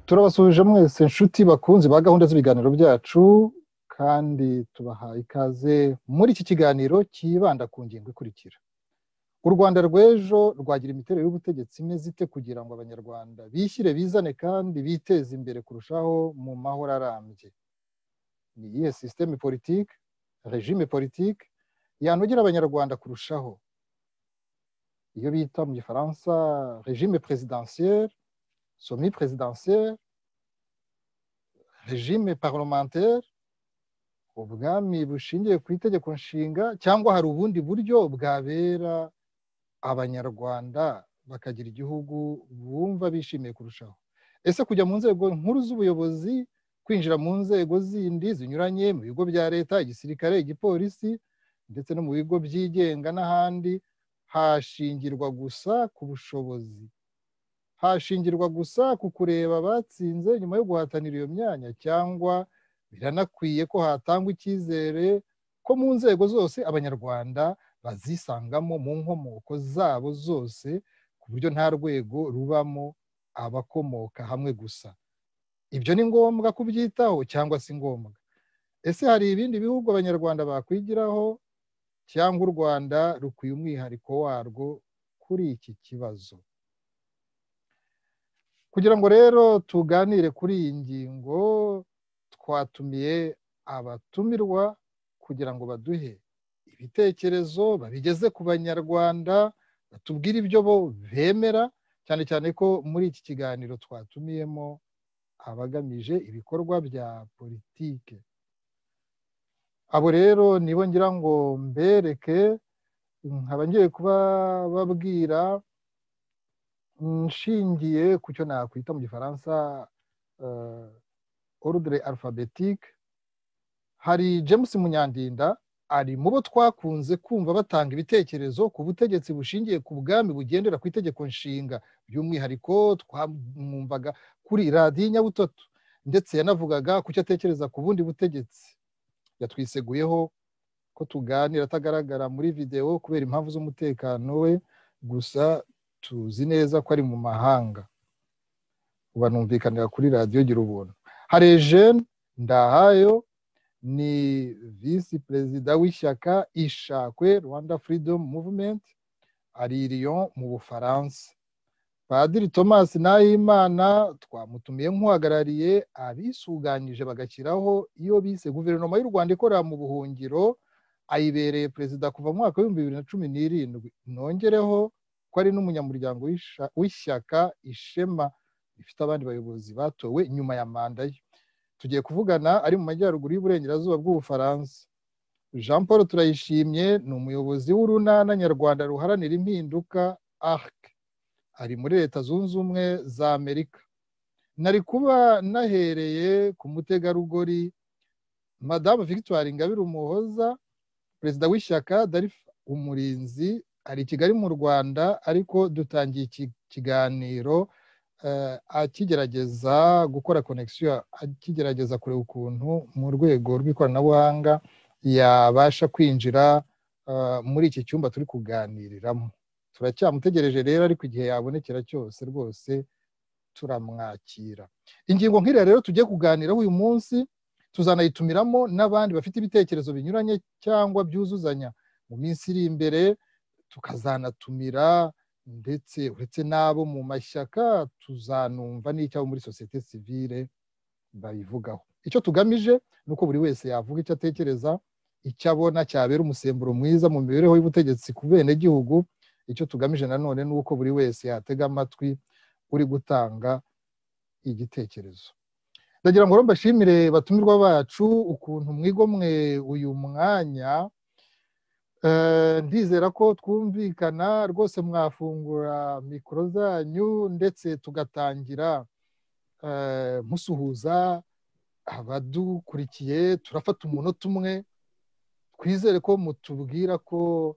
turabasubije mwese inshuti bakunzi ba gahunda z'ibiganiro byacu kandi tubahaye ikaze muri iki kiganiro kibanda ku ngingo ikurikira. U Rwanda rw'ejo rwagira imiterere y'ubutegetsi imeze ite kugira ngo abanyarwanda bishyire bizane kandi biteze imbere kurushaho mu mahoro arambye? Ni iyihe systeme politique, regime politique yanogera abanyarwanda kurushaho? Iyo bita mu gifaransa regime présidentiel, semi présidentiel, regime parlementaire, ubwami bushingiye ku itegeko nshinga, cyangwa hari ubundi buryo bwabera abanyarwanda bakagira igihugu bumva bishimiye kurushaho? Ese kujya mu nzego nkuru z'ubuyobozi, kwinjira mu nzego zindi zinyuranye, mu bigo bya leta, igisirikare, igipolisi ndetse no mu bigo byigenga n'ahandi, hashingirwa gusa ku bushobozi, hashingirwa gusa ku kureba abatsinze nyuma yo guhatanira iyo myanya, cyangwa biranakwiye ko hatangwa icyizere ko mu nzego zose abanyarwanda bazisangamo mu nkomoko zabo zose, ku buryo nta rwego rubamo abakomoka hamwe gusa? Ibyo ni ngombwa kubyitaho cyangwa si ngombwa? Ese hari ibindi bihugu abanyarwanda bakwigiraho, cyangwa u Rwanda rukwiye umwihariko warwo kuri iki kibazo? Kugira ngo rero tuganire kuri iyi ngingo, twatumiye abatumirwa kugira ngo baduhe ibitekerezo, babigeze ku banyarwanda, batubwire ibyo bo bemera, cyane cyane ko muri iki kiganiro twatumiyemo abagamije ibikorwa bya politike. Abo rero nibo ngira ngo mbereke, nkaba ngiye kuba babwira nshingiye ku cyo nakwita mu gifaransa ordre alphabétique. Hari James Munyandinda, ari mu bo twakunze kumva batanga ibitekerezo ku butegetsi bushingiye ku bwami bugendera ku itegeko nshinga, by'umwihariko twamwumvaga kuri radiyo Nyabutoto, ndetse yanavugaga ku cyo atekereza ku bundi butegetsi. Yatwiseguyeho ko tuganira atagaragara muri video kubera impamvu z'umutekano we, gusa tuzi neza ko ari mu mahanga, banumvikanira kuri radiyo Gira Ubuntu. Hari Eugene Ndahayo, ni visi perezida w'ishyaka Ishakwe Rwanda Freedom Movement, ari i Lyon mu Bufaransa. Padiri Thomas Nahimana twamutumiye nk'uhagarariye abisuganyije bagashyiraho iyo bise guverinoma y'u Rwanda ikorera mu buhungiro, ayibereye perezida kuva mu mwaka w'ibihumbi 2017. Nongereho ko ari n'umunyamuryango w'ishyaka Ishema rifite abandi bayobozi batowe nyuma ya manda ye. Tugiye kuvugana ari mu majyaruguru y'uburengerazuba bw'Ubufaransa. Jean Paul Turayishimye ni umuyobozi w'urunana nyarwanda ruharanira impinduka ARC, ari muri Leta Zunze Ubumwe za Amerika. Nari kuba nahereye ku mutegarugori Madame Victoire Ingabire Umuhoza, perezida w'ishyaka DARIF Umurinzi, ari i Kigali mu Rwanda, ariko dutangiye iki kiganiro akigerageza gukora connection, akigerageza kureba ukuntu mu rwego rw'ikoranabuhanga yabasha kwinjira muri iki cyumba turi kuganiriramo. Turacyamutegereje rero, ariko igihe yabonekera cyose rwose turamwakira. Ingingo nk'iriya rero tugiye kuganiraho uyu munsi, tuzanayitumiramo n'abandi bafite ibitekerezo binyuranye cyangwa byuzuzanya. Mu minsi iri imbere tukazanatumira ndetse uretse n'abo mu mashyaka, tuzanumva n'icyabo muri societe civile babivugaho. Icyo tugamije ni uko buri wese yavuga icyo atekereza, icyo abona cyabera umusemburo mwiza mu mibereho y'ubutegetsi ku benegihugu. Icyo tugamije nanone ni uko buri wese yatega amatwi uri gutanga igitekerezo. Ndagira ngo mbashimire batumirwa bacu ukuntu mwigomwe uyu mwanya. Ndizera ko twumvikana rwose, mwafungura mikoro zanyu ndetse tugatangira musuhuza abadukurikiye. Turafata umunota umwe, twizere ko mutubwira ko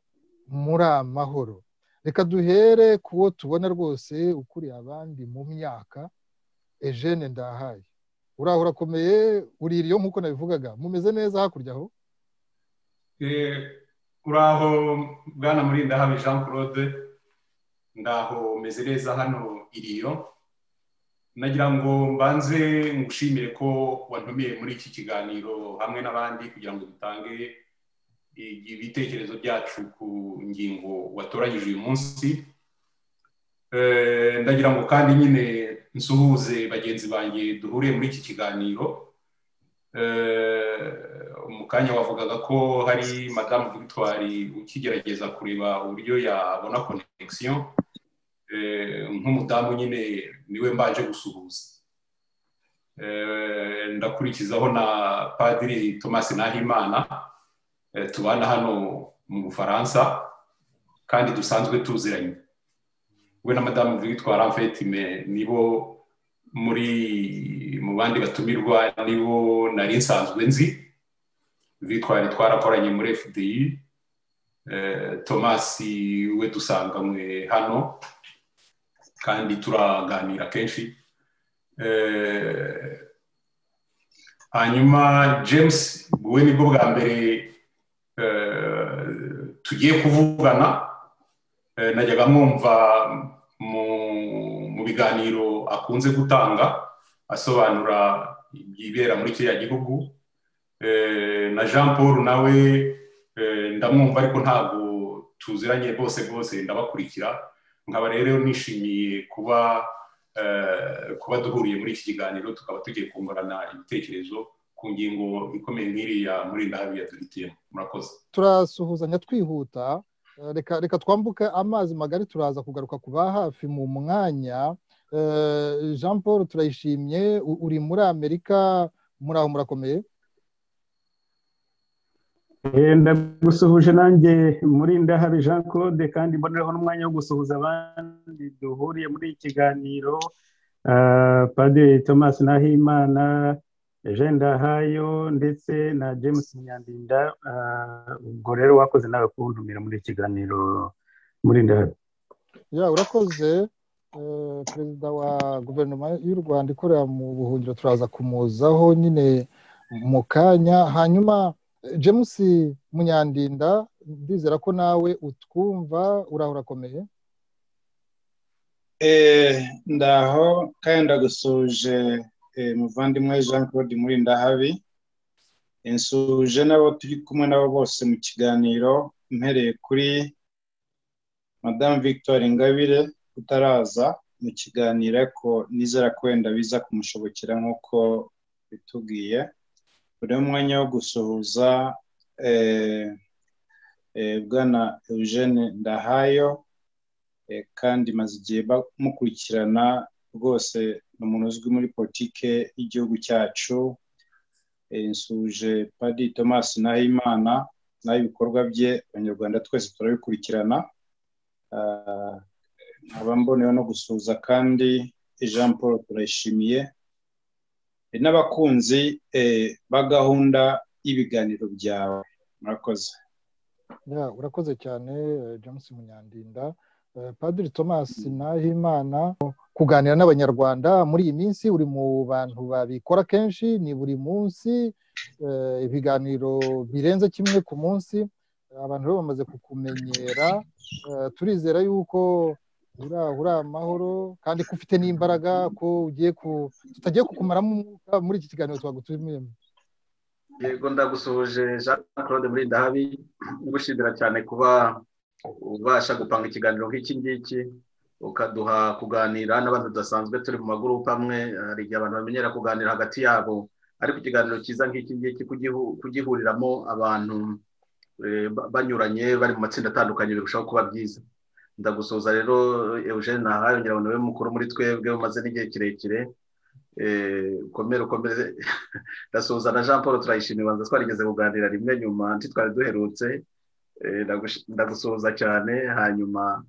muri amahoro. Reka duhere kuwo tubona rwose ukuriye abandi mu myaka. Eugene Ndahayo, uraho urakomeye, uri Lyon nk'uko nabivugaga, mumeze neza hakurya aho? Uraho bwana Murindahabi Jean Claude, ndaho meze neza hano i Lyon. nagira ngo mbanze ngushimire ko wantumiye muri iki kiganiro hamwe n'abandi kugira ngo dutange ibitekerezo byacu ku ngingo watoranyije uyu munsi. Ndagira ngo kandi nyine nsuhuze bagenzi banjye duhuriye muri iki kiganiro. Mu kanya wavugaga ko hari Madame Victoire ukigerageza kureba uburyo yabona connection. Nk'umudamu nyine niwe mbaje gusuhuza. Ndakurikizaho na Padiri Thomas Nahimana tubana hano mu Bufaransa kandi dusanzwe tuziranye. We na Madame Victoire en fait nibo mu bandi batumirwa nibo nari nsanzwe nzi. Victoire twarakoranye muri FDI, Thomas we dusangamwe hano kandi turaganira kenshi. Hanyuma James we nibwo bwa mbere tugiye kuvugana. Najyaga mwumva mu biganiro akunze gutanga asobanura ibibera muri kiriya gihugu. Na Jean Paul nawe ndamwumva ariko ntabwo tuziranye bose ndabakurikira. Nkaba rero nishimiye kuba duhuriye muri iki kiganiro tukaba tugiye kungurana ibitekerezo ku ngingo ikomeye nk'iriya muri ndahabi yadufitiyemo. Murakoze. Turasuhuzanya twihuta. Reka twambuke amazi magari turaza kugaruka kuba hafi mu mwanya. Jean Paul turayishimye, uri muri Amerika, muraho murakomeye? Ndagusuhuje nanjye muri ndahabi Jean Claude kandi mboneraho n'umwanya wo gusuhuza abandi duhuriye muri iki kiganiro. Padiri Thomas Nahimana, Jean Ndahayo ndetse na James Munyandinda. Ubwo rero wakoze nawe kuntumira muri iki kiganiro muri ndahabi. Urakoze. Perezida wa guverinoma y'u Rwanda ikorera mu buhungiro turaza kumuzaho nyine mu kanya. Hanyuma James Munyandinda, ndizera ko nawe utwumva, uraho urakomeye? Ndaho kandi ndagusuje muvandimwe Jean Claude muri ndahabi. Nsuje nabo turi kumwe nabo bose mu kiganiro, mpereye kuri Madame Victoire Ingabire utaraza mu kiganiro ko nizera ko wenda biza kumushobokera nk'uko bitubwiye. Uri umwanya wo gusuhuza Bwana Eugene Ndahayo, kandi maze igihe mukurikirana rwose n'umuntu uzwi muri politike y'igihugu cyacu. Nsuje Padiri Thomas Nahimana naho ibikorwa bye abanyarwanda twese turabikurikirana. Nkaba mboneyeho no gusuhuza kandi Jean Paul turayishimiye n'abakunzi ba gahunda y'ibiganiro byawe. Murakoze. Urakoze cyane James Munyandinda. Padiri Thomas Nahimana, kuganira n'abanyarwanda muri iyi minsi uri mu bantu babikora kenshi, ni buri munsi ibiganiro birenze kimwe ku munsi. Abantu rero bamaze kukumenyera. Turizera yuko uri amahoro kandi ko ufite n'imbaraga, ko tutagiye kukumaramo umwuka muri iki kiganiro twagutumiyemo. Yego, ndagusuhuje Jean Claude muri ndahabi, ngushimira cyane kuba ubasha gupanga ikiganiro nk'iki ngiki ukaduha kuganira n'abantu tudasanzwe turi mu magurupe amwe. Hari igihe abantu bamenyera kuganira hagati yabo, ariko ikiganiro cyiza nk'iki ngiki kugihuriramo abantu banyuranye bari mu matsinda atandukanye birushaho kuba byiza. Ndagusuhuza rero Eugene Ndahayo, ngira ngo niwe mukuru muri twebwe umaze n'igihe kirekire. Ukomere. Ndasuhuza na Jean Paul turayishimiye, banza twarigeze kuganira rimwe nyuma ntitwari duherutse. Ndagusuhuza cyane. Hanyuma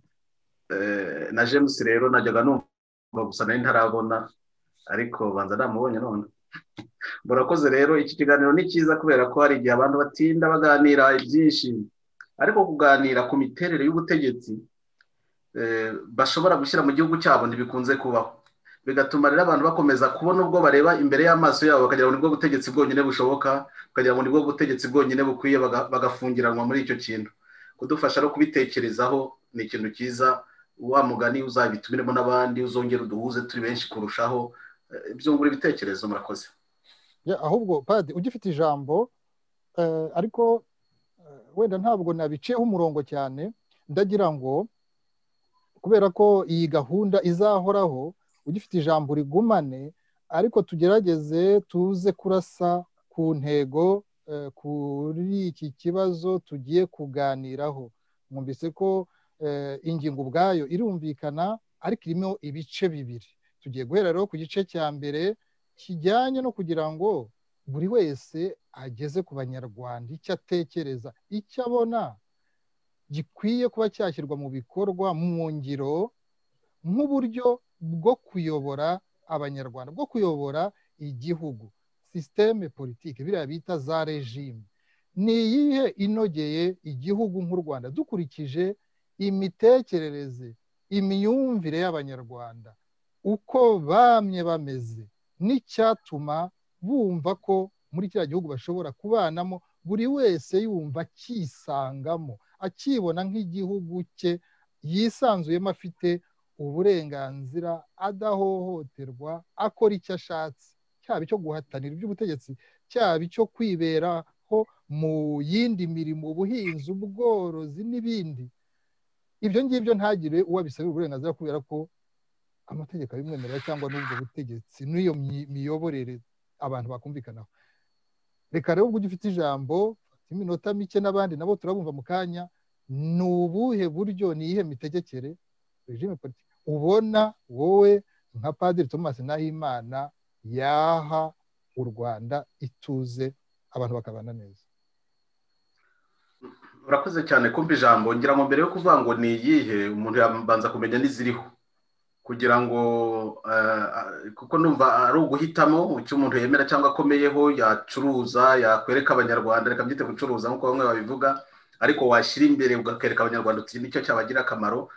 na James rero najyaga numva gusa nari ntarabona, ariko banza namubonye none. Murakoze rero, iki kiganiro ni cyiza kubera ko hari igihe abantu batinda baganira ibyinshi, ariko kuganira ku miterere y'ubutegetsi bashobora gushyira mu gihugu cyabo ntibikunze kubaho. Bigatuma rero abantu bakomeza kubona ubwo bareba imbere y'amaso yabo bakagira ngo nibwo butegetsi bwonyine bushoboka, bakagira ngo nibwo butegetsi bwonyine bukwiye, bagafungiranwa muri icyo kintu. Kudufasha no kubitekerezaho ni ikintu cyiza. wa mugani uzabitumiremo n'abandi uzongera uduhuze turi benshi kurushaho byungura ibitekerezo. Murakoze. ahubwo padi ugifite ijambo ariko wenda ntabwo nabiciyeho umurongo cyane, ndagira ngo kubera ko iyi gahunda izahoraho ugifite ijambo rigumane, ariko tugerageze tuze kurasa ku ntego kuri iki kibazo tugiye kuganiraho. Mwumvise ko ingingo ubwayo irumvikana ariko irimo ibice bibiri. Tugiye guhera rero ku gice cya mbere kijyanye no kugira ngo buri wese ageze ku banyarwanda icyo atekereza, icyo abona gikwiye kuba cyashyirwa mu bikorwa mu ngiro nk'uburyo bwo kuyobora abanyarwanda, bwo kuyobora igihugu, sisiteme politike, biriya bita za regime. Ni iyihe inogeye igihugu nk'u Rwanda dukurikije imitekerereze, imyumvire y'abanyarwanda, uko bamye bameze, n'icyatuma bumva ko muri kiriya gihugu bashobora kubanamo, buri wese yumva akisangamo, akibona nk'igihugu cye, yisanzuyemo, afite uburenganzira, adahohoterwa, akora icyo ashatse, cyaba icyo guhatanira iby'ubutegetsi, cyaba icyo kwiberaho mu yindi mirimo, ubuhinzi, ubworozi n'ibindi. Ibyo ngibyo ntagire uwo abisabira uburenganzira kubera ko amategeko abimwemerera, cyangwa n'ubwo butegetsi n'iyo miyoborere abantu bakumvikanaho. Reka rero ubwo ugifite ijambo, iminota mike n'abandi nabo turabumva mu kanya, ni ubuhe buryo, ni iyihe mitegekere regime politiki ubona wowe nka Padiri Thomas Nahimana yaha u Rwanda ituze, abantu bakabana neza? Urakoze cyane kumva ijambo. Ngira ngo mbere yo kuvuga ngo ni iyihe, umuntu yabanza kumenya n'iziriho kugira ngo kuko numva ari uguhitamo icyo umuntu yemera cyangwa akomeyeho, yacuruza, yakwereka abanyarwanda, reka byite gucuruza nk'uko bamwe babivuga, ariko washyira imbere ugakereka abanyarwanda uti nicyo cyabagira akamaro.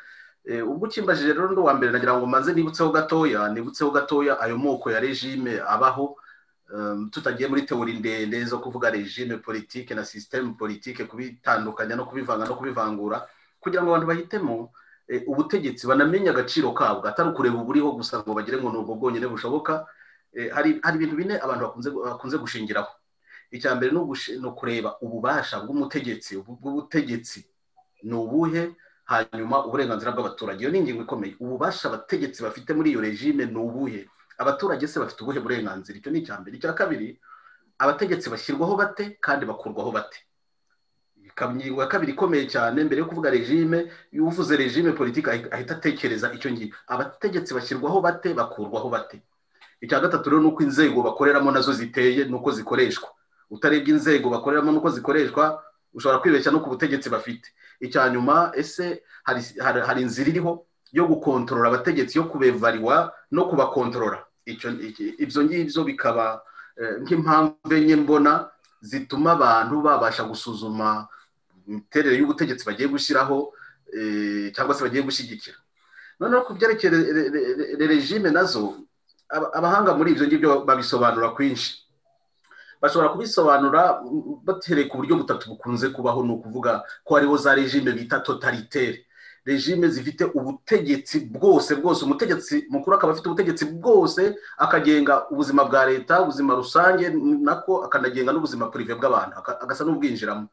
Ubwo ukimbajije rero ndi uwa mbere, nagira ngo maze nibutseho gatoya ayo moko ya regime abaho, tutagiye muri teori ndende zo kuvuga regime politike na systeme politike, kubitandukanya no kubivanga no kubivangura, kugira ngo abantu bahitemo ubutegetsi, banamenye agaciro kabwo, atari ukureba uburiho gusa ngo bagire ngo nubwo bwonyine bushoboka. Hari ibintu bine abantu bakunze gushingiraho. Icya mbere ni ukureba ububasha bw'umutegetsi, bw'ubutegetsi ni ubuhe, hanyuma uburenganzira bw'abaturage. Iyo ni ingingo ikomeye. Ububasha abategetsi bafite muri iyo regime ni ubuhe, abaturage se bafite ubuhe burenganzira? Icyo ni icya mbere. Icya kabiri, abategetsi bashyirwaho bate kandi bakurwaho bate? Ingingo ya kabiri ikomeye cyane. Mbere yo kuvuga regime, iyo uvuze regime politike ahita atekereza icyo ngicyo. Abategetsi bashyirwaho bate, bakurwaho bate? Icya gatatu rero ni uko inzego bakoreramo nazo ziteye n'uko zikoreshwa. Utarebye inzego bakoreramo n'uko zikoreshwa, ushobora kwibeshya no ku butegetsi bafite. Icya nyuma, ese hari inzira iriho yo gukontorora abategetsi, yo kubevariwa no kubakontorora? Ibyo ngibyo bikaba nk'impamvu enye mbona zituma abantu babasha gusuzuma imiterere y'ubutegetsi bagiye gushyiraho cyangwa se bagiye gushyigikira. Noneho ku byerekeye regime nazo, abahanga muri ibyo ngibyo babisobanura kwinshi. Bashobora kubisobanura batereye ku buryo butatu bukunze kubaho. Ni ukuvuga ko hariho za regime bita totalitaire, regime zifite ubutegetsi bwose, umutegetsi mukuru akaba afite ubutegetsi bwose, akagenga ubuzima bwa leta, ubuzima rusange, nako akanagenga n'ubuzima privé bw'abantu, agasa n'ubwinjiramo.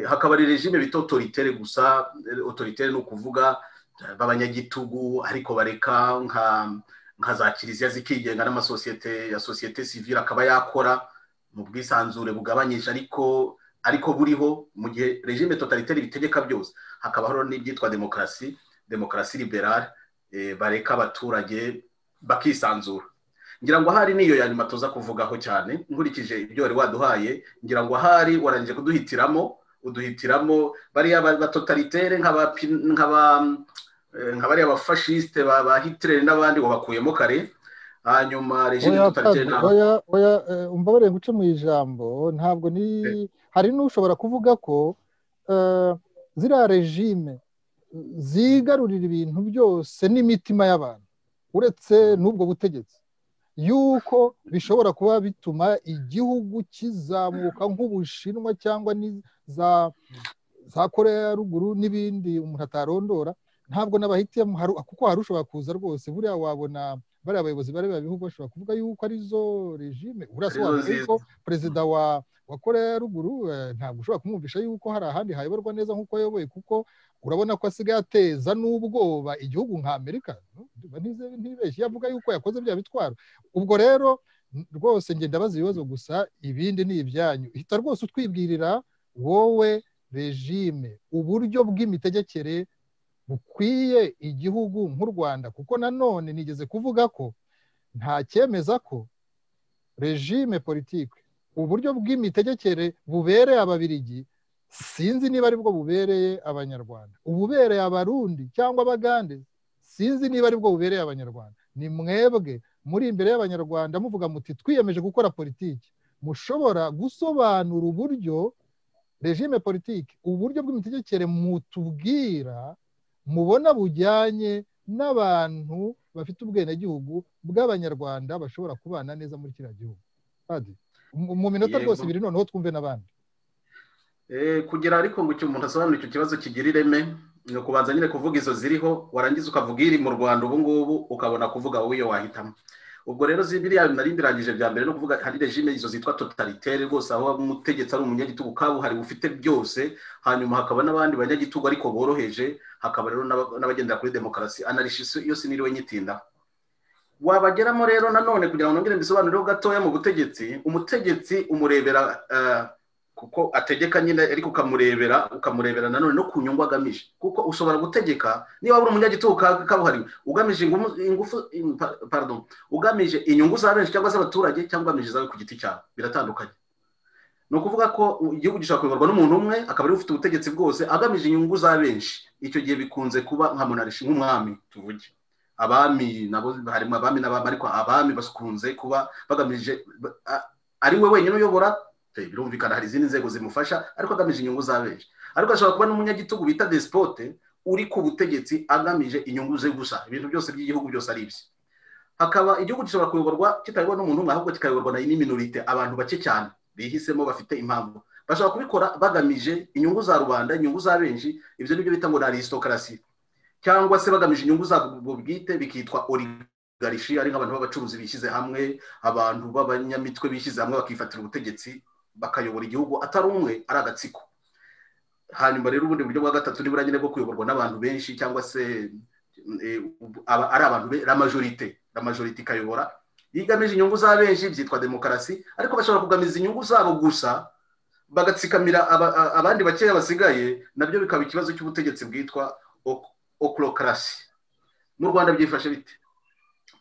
Hakaba ari regime bita autoritaire gusa. Autoritaire ni ukuvuga b'abanyagitugu, ariko bareka nka za kiliziya zikigenga n'amasosiyete ya société civile akaba yakora mu bwisanzure bugabanyije ariko buriho. Mu gihe regime totalitaire bitegeka byose, hakabaho n'ibyitwa demokarasi liberale, bareka abaturage bakisanzura. Ngira ngo ahari niyo ya nyuma tuza kuvugaho cyane, nkurikije ibyo wari waduhaye. Ngira ngo ahari warangije uduhitiramo bariya ba totalitaire nk'abariya abafashiste ba Hitler n'abandi wabakuyemo kare. Hanyuma regime totalitaire umbabarire guce mu ijambo, ntabwo ni hari n'ushobora kuvuga ko ziriya regime zigarurira ibintu byose n'imitima y'abantu, uretse n'ubwo butegetsi, yuko bishobora kuba bituma igihugu kizamuka nk'Ubushinwa cyangwa za Korea ya ruguru n'ibindi umuntu atarondora, ntabwo nabahitiyemo kuko hari ushobora kuza rwose buriya wabona bariya abayobozi bari bihugu bashobora kuvuga yuko arizo regime urasobanura yuko perezida wa Korea ya ruguru ntabwo ushobora kumwumvisha yuko hari ahandi hayoborwa neza nk'uko ayoboye, kuko urabona ko asigaye ateza n'ubwoba igihugu nka Amerika. Ntibeshye yavuga yuko yakoze bya bitwaro. Ubwo rero rwose ngenda ndabaza ibibazo gusa, ibindi ni ibyanyu. Hita rwose utwibwirira wowe regime uburyo bw'imitegekere bukwiye igihugu nk'u Rwanda, kuko nanone nigeze kuvuga ko nta cyemeza ko regime politike uburyo bw'imitegekere bubereye Ababiligi, sinzi niba aribwo bubereye Abanyarwanda. Ububereye Abarundi cyangwa Abagande, sinzi niba aribwo bubereye Abanyarwanda. Ni mwebwe muri imbere y'Abanyarwanda muvuga muti twiyemeje gukora politiki, mushobora gusobanura uburyo regime politiki, uburyo bw'imitegekere mutubwira mubona bujyanye n'abantu bafite ubwenegihugu bw'Abanyarwanda bashobora kubana neza muri kiriya gihugu. Mu minota rwose ibiri noneho twumve n'abandi. Kugira ariko ngo umuntu asobanura icyo kibazo kigira ireme, ni ukubanza nyine kuvuga izo ziriho, warangiza ukavuga iri mu Rwanda ubu ngubu, ukabona kuvuga wowe iyo wahitamo. Ubwo rero zibiriya nari mbirangije bya mbere no kuvuga hari regime izo zitwa totalitaire rwose, aho umutegetsi ari umunyagitugu kabuhari ufite byose, hanyuma hakaba n'abandi banyagitugu ariko boroheje, hakaba rero n'abagendera kuri demokarasi. Anarchis iyo siniriwe nyitinda wabageramo rero nanone, kugira ngo nongere mbisobanurireho gatoya. Mu butegetsi, umutegetsi umurebera kuko ategeka nyine, ariko ukamurebera nanone no ku nyungu agamije, kuko ushobora gutegeka niba uri umunyagitugu kabuhariwe ugamije ugamije inyungu za benshi cyangwa z'abaturage, cyangwa ugamije zawe ku giti cyawe, biratandukanye. Ni ukuvuga ko igihugu gishobora kuyoborwa n'umuntu umwe akaba ari ufite ubutegetsi bwose agamije inyungu za benshi. Icyo gihe bikunze kuba nka monarchie, nk'umwami tuvuge. Abami nabo harimo abami n'abami, ariko abami bakunze kuba bagamije ari we wenyine uyobora. Birumvikana hari izindi nzego zimufasha, ariko agamije inyungu za benshi. Ariko ashobora kuba n'umunyagitugu bita despote uri ku butegetsi agamije inyungu ze gusa, ibintu byose by'igihugu byose ari ibye. Hakaba igihugu gishobora kuyoborwa kitayoborwa n'umuntu umwe, ahubwo kikayoborwa na minorite, abantu bake cyane bihisemo bafite impamvu, bashobora kubikora bagamije inyungu za rubanda, inyungu za benshi. Ibyo nibyo bita ngo ni aristocracy, cyangwa se bagamije inyungu zabo bwite, bikitwa oligarchy, ari nk'abantu b'abacuruzi bishyize hamwe, abantu b'abanyamitwe bishyize hamwe bakifatira ubutegetsi bakayobora igihugu atari umwe, ari agatsiko. Hanyuma rero ubundi buryo bwa gatatu ni buranyine bwo kuyoborwa n'abantu benshi, cyangwa se ari abantu la majorite ikayobora yigamije inyungu za benshi, byitwa demokarasi. Ariko bashobora kugamiza inyungu zabo gusa, bagatsikamira abandi bakeya basigaye, nabyo bikaba ikibazo cy'ubutegetsi bwitwa oclocracy. Mu Rwanda byifashe bite?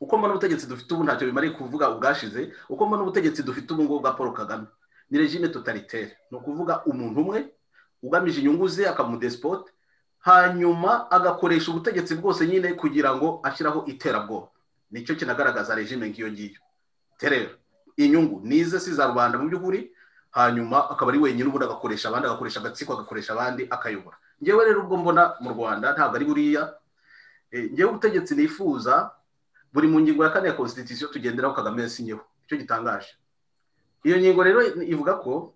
Uko mbona ubutegetsi dufite ubu ntacyo bimariye kuvuga ubwashize. Uko mbona ubutegetsi dufite ubu ngubu bwa Paul Kagame ni regime totalitaire, ni ukuvuga umuntu umwe ugamije inyungu ze akaba umudespote, hanyuma agakoresha ubutegetsi bwose nyine kugira ngo ashyiraho iterabwoba. Nicyo kinagaragaza regime nk'iyo ngiyo. Terero inyungu nize si za rubanda mu by'ukuri, hanyuma akaba ari wenyine ubundi agakoresha abandi, agakoresha agatsiko, agakoresha abandi, akayobora. Ngewe rero ubwo mbona mu Rwanda ntabwo ari buriya. Ngewe ubutegetsi nifuza buri mu ngingo ya 4 ya constitution tugenderaho Kagame yasinyeho. Icyo gitangaje, iyo ngingo rero ivuga ko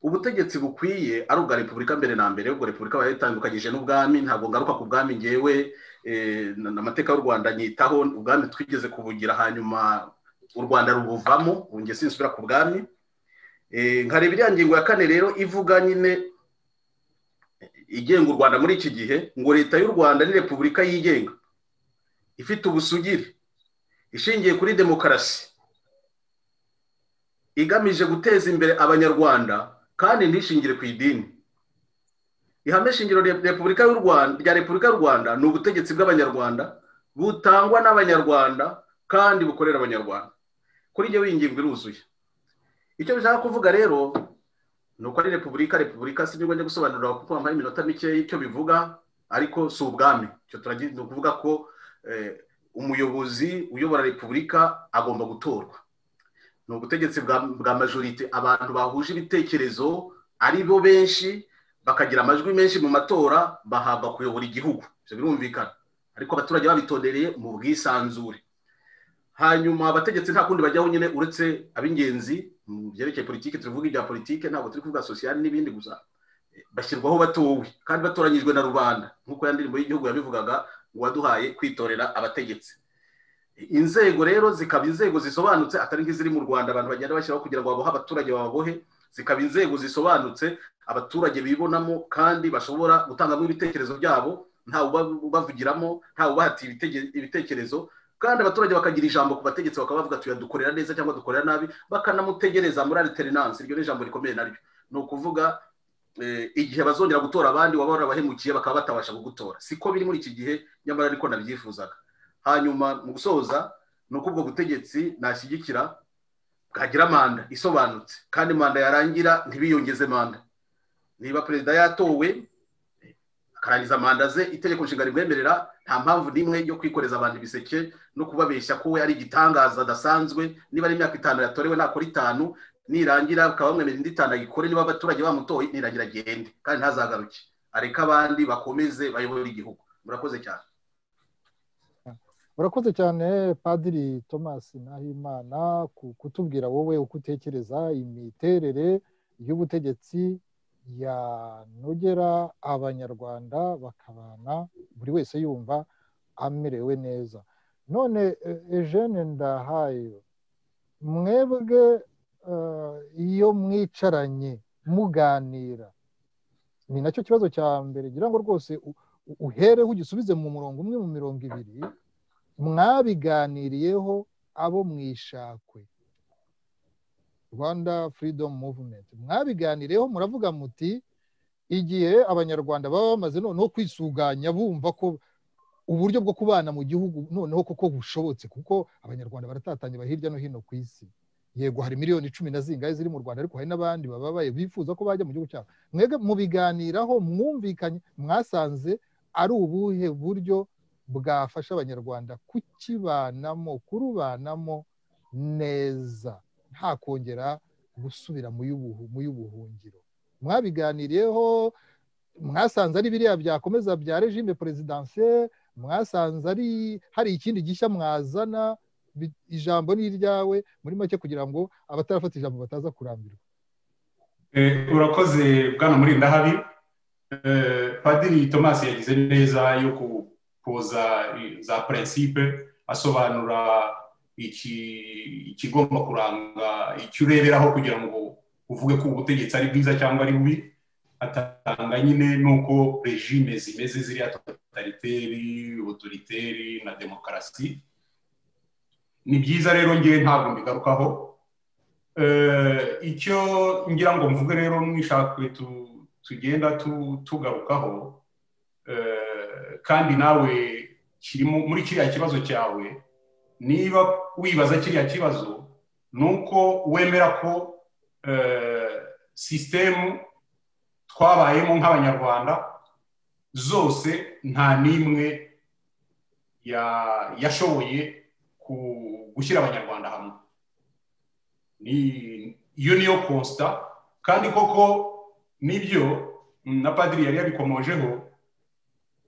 ubutegetsi bukwiye ari ubwa repubulika mbere na mbere. Ubwo repubulika bayitandukanyije n'ubwami, ntabwo ngaruka ku bwami. Ngewe n'amateka y'u Rwanda nyitaho, ubwami twigeze kubugira, hanyuma u Rwanda rubuvamo, unge sinsubira ku bwami. Nkareba iriya ngingo ya 4 rero ivuga nyine igenga u Rwanda muri iki gihe, ngo leta y'u Rwanda ni repubulika yigenga ifite ubusugire, ishingiye kuri demokarasi, igamije guteza imbere Abanyarwanda kandi ntishingire ku idini. Ihame shingiro rya Repubulika y'u Rwanda ni ubutegetsi bw'Abanyarwanda, butangwa n'Abanyarwanda kandi bukorera Abanyarwanda. Kuri iyo ingingo iruzuye. Icyo bishaka kuvuga rero nuko ari repubulika sinigwa nje gusobanurira kuko mpaye iminota mike icyo bivuga, ariko si ubwami. Cyo turagiye kuvuga ko umuyobozi uyobora repubulika agomba gutorwa. Ni ubutegetsi bwa majorite, abantu bahuje ibitekerezo ari bo benshi, bakagira amajwi menshi mu matora, bahabwa kuyobora igihugu. Ibyo birumvikana, ariko abaturage babitondereye mu bwisanzure. Hanyuma abategetsi nta kundi bajyaho nyine uretse ab'ingenzi mu byerekeye politike. Tuvuga ibya politike, ntabwo turi kuvuga social n'ibindi gusa. bashyirwaho batowe kandi batoranyijwe na rubanda nk'uko ya ndirimbo y'igihugu yabivugaga ngo waduhaye kwitorera abategetsi. Inzego rero zikaba inzego zisobanutse atari nk'iziri mu Rwanda abantu bagenda bashyiraho kugira ngo babohe abaturage bababohe, zikaba inzego zisobanutse abaturage bibonamo kandi bashobora gutangamo ibitekerezo byabo nta ubavugiramo nta ubahatiye ibitekerezo, kandi abaturage bakagira ijambo ku bategetsi bakabavuga tuyadukorera neza cyangwa dukorera nabi, bakanamutegereza muri alternance. Iryo ni ijambo rikomeye naryo, ni ukuvuga igihe bazongera gutora abandi waba warabahemukiye bakaba batabasha kugutora. Siko biri muri iki gihe nyamara ariko nabyifuzaga. Hanyuma mu gusoza ni uko ubwo butegetsi nashyigikira bwagira manda isobanutse kandi manda yarangira ntibiyongeze manda. Niba perezida yatowe akarangiza manda ze itegeko nshinga rimwemerera, nta mpamvu n'imwe yo kwikoreza abantu ibiseke no kubabeshya ko we ari igitangaza adasanzwe. Niba ari imyaka 5 yatorewe nakora 5, nirangira akaba bamwemerera indi 5 agikore. Niba abaturage bamutoye nirangira agende kandi ntazagaruke, areka abandi bakomeze bayobora igihugu. Murakoze cyane. Urakoze cyane Padiri Thomas Nahimana kutubwira wowe uko utekereza imiterere y'ubutegetsi yanogera abanyarwanda bakabana buri wese yumva amerewe neza. None Eugene Ndahayo, mwebwe iyo mwicaranye muganira, ni nacyo kibazo cya mbere ngira ngo rwose uhereho ugisubize mu murongo umwe mu mirongo 2, mwabiganiriyeho abo mwishakwe Rwanda Freedom Movement, mwabiganireho muravuga muti igihe abanyarwanda baba bamaze noneho kwisuganya bumva ko uburyo bwo kubana mu gihugu noneho koko bushobotse, kuko abanyarwanda baratatanye bahirya no hino ku isi. Yego hari miliyoni 10 na zingahe ziri mu Rwanda, ariko hari n'abandi bababaye bifuza ko bajya mu gihugu cyabo. Mwege mubiganiraho mwumvikanye, mwasanze ari ubuhe buryo bwafasha abanyarwanda kukibanamo kurubanamo neza nta kongera gusubira mu y'ubuhungiro? Mwabiganiriyeho, mwasanze ari biriya byakomeza bya regime presidentielle, mwasanze ari hari ikindi gishya mwazana? Ijambo ni iryawe muri make kugira ngo abatarafata ijambo bataza kurambirwa. Urakoze bwana Murindahabi. Padiri Thomas yagize neza yo kupoza za principe, asobanura ikigomba kuranga icyo ureberaho kugira ngo uvuge ko ubutegetsi ari bwiza cyangwa ari bubi. Atanga nyine nuko regime zimeze ziriya totalitaire, autoritaire na demokarasi. Ni byiza rero ngiye ntabwo mbigarukaho. Icyo ngira ngo mvuge rero mwishakwe tugenda tugarukaho, kandi nawe kirimo muri kiriya kibazo cyawe, niba wibaza kiriya kibazo nuko wemera ko system twabayemo nk'abanyarwanda zose nta nimwe yashoboye gushyira abanyarwanda hamwe. Iyo niyo constat, kandi koko nibyo na Padiri yari yabikomojeho.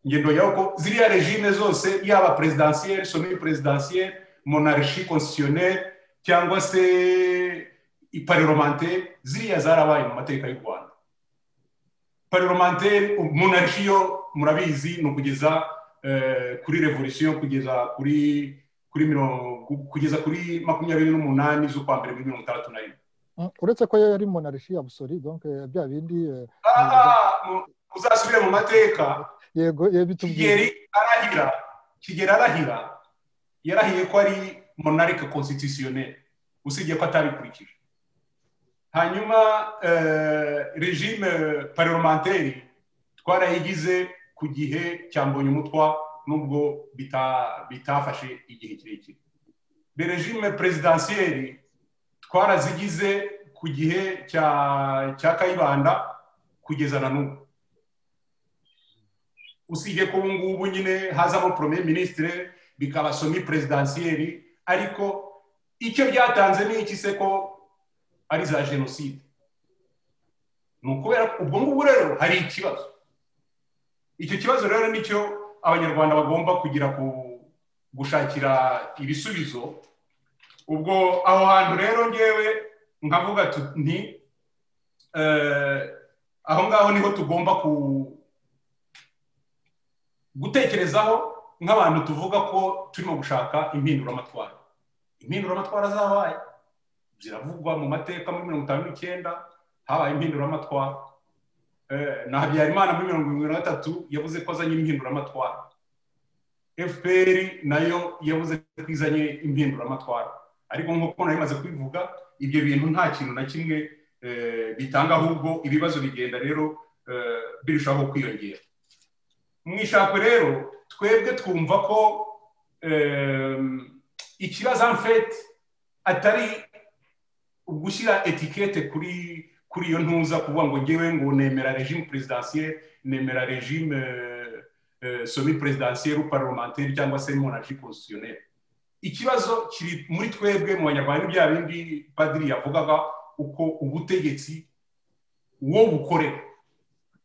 Ngendo yaho ko ziriya regime zose yaba presidentielle, semi presidentielle, monarchie constitutionnelle cyangwa se parlementaire, ziriya zarabaye mu mateka y'u Rwanda. Parlementaire, monarchie yo murabizi no kugeza kuri revolution, kugeza kuri 28 z'ukwa mbere 1961. Uretse ko yari monarchie absolue, donc bya bindi uzasubire mu mateka. Yego bitubwiye Kigeli arahira yarahiye ko ari monarque constitutionnel, usibye ko atabikurikije. Hanyuma regime parlementaire twarayigize ku gihe cya Mbonyumutwa, nubwo bitafashe igihe kirekire. Regime presidentielle twarazigize ku gihe cya Kayibanda kugeza na n'ubu, usibye ko ngubu nyine hazamo premier ministre bikaba semi presidentielle, ariko icyo byatanze ni iki se ko ari za genocide. Nukubera ubwo ngubu rero hari ikibazo. Icyo kibazo rero nicyo abanyarwanda bagomba kugira gushakira ibisubizo. Ubwo aho hantu rero ngewe nkavuga nti aho ngaho niho tugomba gutekerezaho nk'abantu tuvuga ko turimo gushaka impinduramatwara. Impinduramatwara zabaye ziravugwa mu mateka muri 1959 habaye impinduramatwara. Na Habyarimana muri 1973 yavuze ko azanye impinduramatwara. FPR nayo yavuze ko izanye impinduramatwara. Ariko nk'uko nari maze kwivuga, ibyo bintu nta kintu na kimwe bitanga, ahubwo ibibazo bigenda rero birushaho kwiyongera. Mwishakwe rero twebwe twumva ko ikibazo en fait atari ugushyira etikete kuri iyo ntuza kuvuga ngo ngewe ngo nemera régime présidentiel, nemera régime semi présidentiel ou parlementaire cyangwa se monarchie constitutionnelle. Ikibazo kiri muri twebwe mu Banyarwanda bya bindi padiri yavugaga, uko ubutegetsi wo bukorera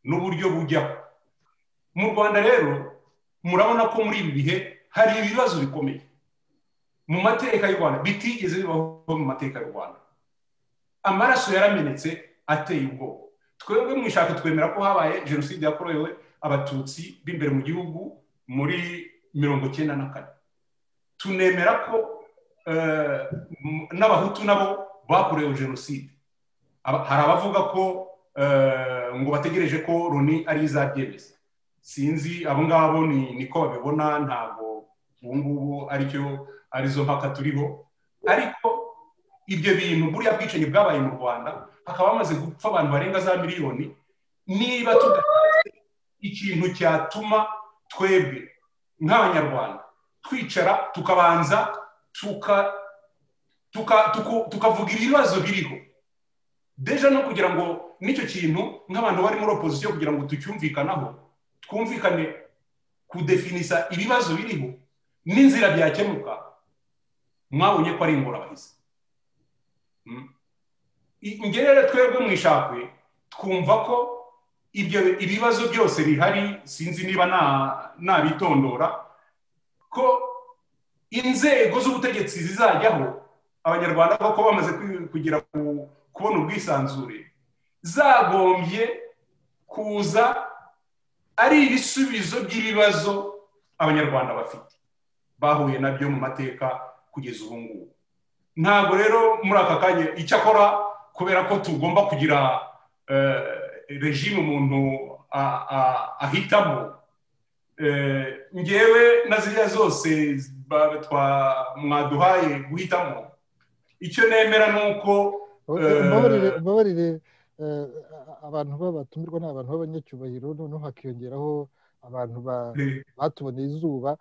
n'uburyo bujyaho. Mu Rwanda rero murabona ko muri ibi bihe hari ibibazo bikomeye mu mateka y'u Rwanda bitigeze bibaho mu mateka y'u Rwanda. Amaraso yaramenetse ateye ubwoba. Twebwe mwishaka twemera ko habaye jenoside yakorewe abatutsi b'imbere mu gihugu muri 1994. Tunemera ko n'abahutu nabo bakorewe jenoside. Hari abavuga ko ngo bategereje ko Loni ari izabyemeza. Sinzi abo ngabo niko babibona, ntabwo ubu ngubu arizo mpaka turiho. Ariko ibyo bintu buriya bwicanyi bwabaye mu Rwanda, hakaba bamaze gupfa abantu barenga za miliyoni. Niba tudafite ikintu cyatuma twebwe nk'Abanyarwanda twicara tukabanza tukavuga ibibazo biriho, deja no kugira ngo n'icyo kintu nk'abantu bari muri opposition kugira ngo tucyumvikanaho, twumvikane kudefinisa ibibazo biriho n'inzira byakemuka, mwabonye ko ari ingorabahizi. Ngerere twebwe mwishakwe twumva ko ibyo ibibazo byose bihari, sinzi niba nabitondora, ko inzego z'ubutegetsi zizajyaho Abanyarwanda ko bamaze kugira kubona ubwisanzure, zagombye kuza ari ibisubizo by'ibibazo Abanyarwanda bafite bahuye nabyo mu mateka kugeza ubu ngubu. Ntabwo rero muri aka kanya icyakora kubera ko tugomba kugira regime umuntu ahitamo, ngewe na ziriya zose mwaduhaye guhitamo, icyo nemera nuko mbabarire abantu b'abatumirwa ni abantu b'abanyacyubahiro, noneho hakiyongeraho abantu batuboneye izuba.